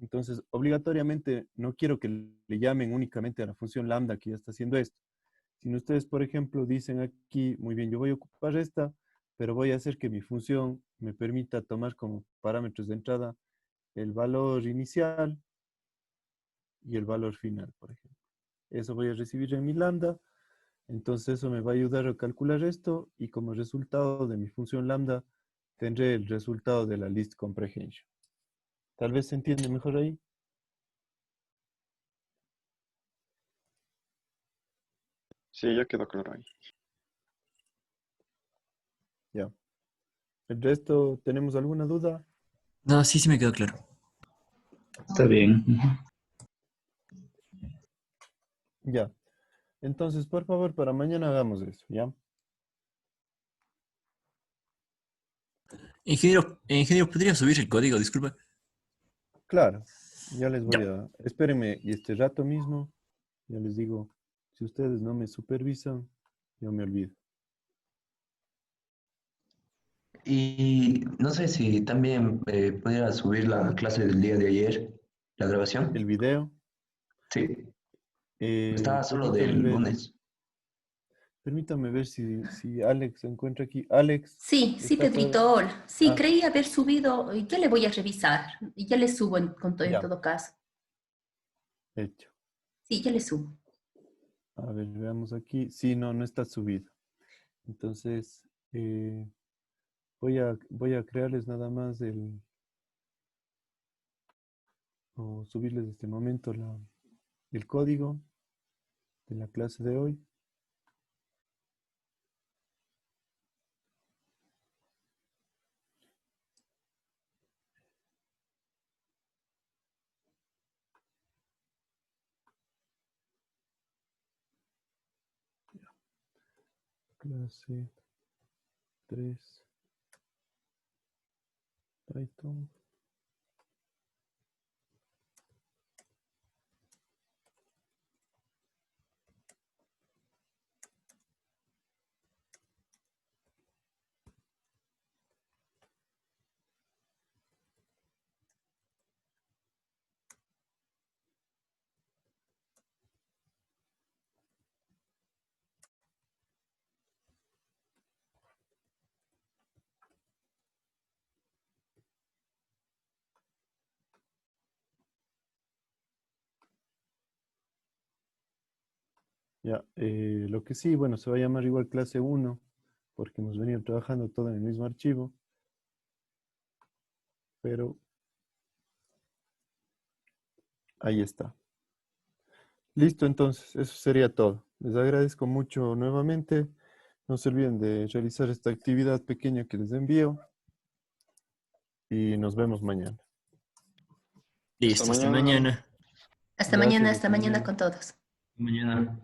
entonces obligatoriamente no quiero que le llamen únicamente a la función lambda que ya está haciendo esto. Si ustedes, por ejemplo, dicen aquí, muy bien, yo voy a ocupar esta, pero voy a hacer que mi función me permita tomar como parámetros de entrada el valor inicial y el valor final, por ejemplo. Eso voy a recibir en mi lambda. Entonces eso me va a ayudar a calcular esto y como resultado de mi función lambda tendré el resultado de la list comprehension. Tal vez se entiende mejor ahí. Sí, ya quedó claro ahí. Ya. ¿El resto tenemos alguna duda? No, sí me quedó claro. Está bien. Ya. Entonces, por favor, para mañana hagamos eso, ¿ya? Ingeniero, ¿podría subir el código? Disculpa. Claro. Ya les voy Ya. a... Espérenme, y este rato mismo, ya les digo, si ustedes no me supervisan, yo me olvido. Y no sé si también pudiera subir la clase del día de ayer, la El grabación. video, Sí, estaba solo permítame del ver. lunes. Permítame ver si Alex se encuentra aquí. Alex, Sí, sí, ¿está todo? Pedrito, hola. Sí, Ah, creí haber subido, ya le voy a revisar, y ya le subo en ya, todo caso. hecho. Sí, ya le subo. A ver, veamos aquí. Sí, no está subido. Entonces, Eh, voy a crearles nada más o subirles en este momento el código de la clase de hoy. Clase 3 Python. Ya, lo que sí, bueno, se va a llamar igual clase 1 porque hemos venido trabajando todo en el mismo archivo, pero ahí está. Listo, entonces, eso sería todo. Les agradezco mucho nuevamente. No se olviden de realizar esta actividad pequeña que les envío y nos vemos mañana. Listo, hasta mañana. mañana. Hasta mañana, Gracias, hasta mañana con todos. Mañana.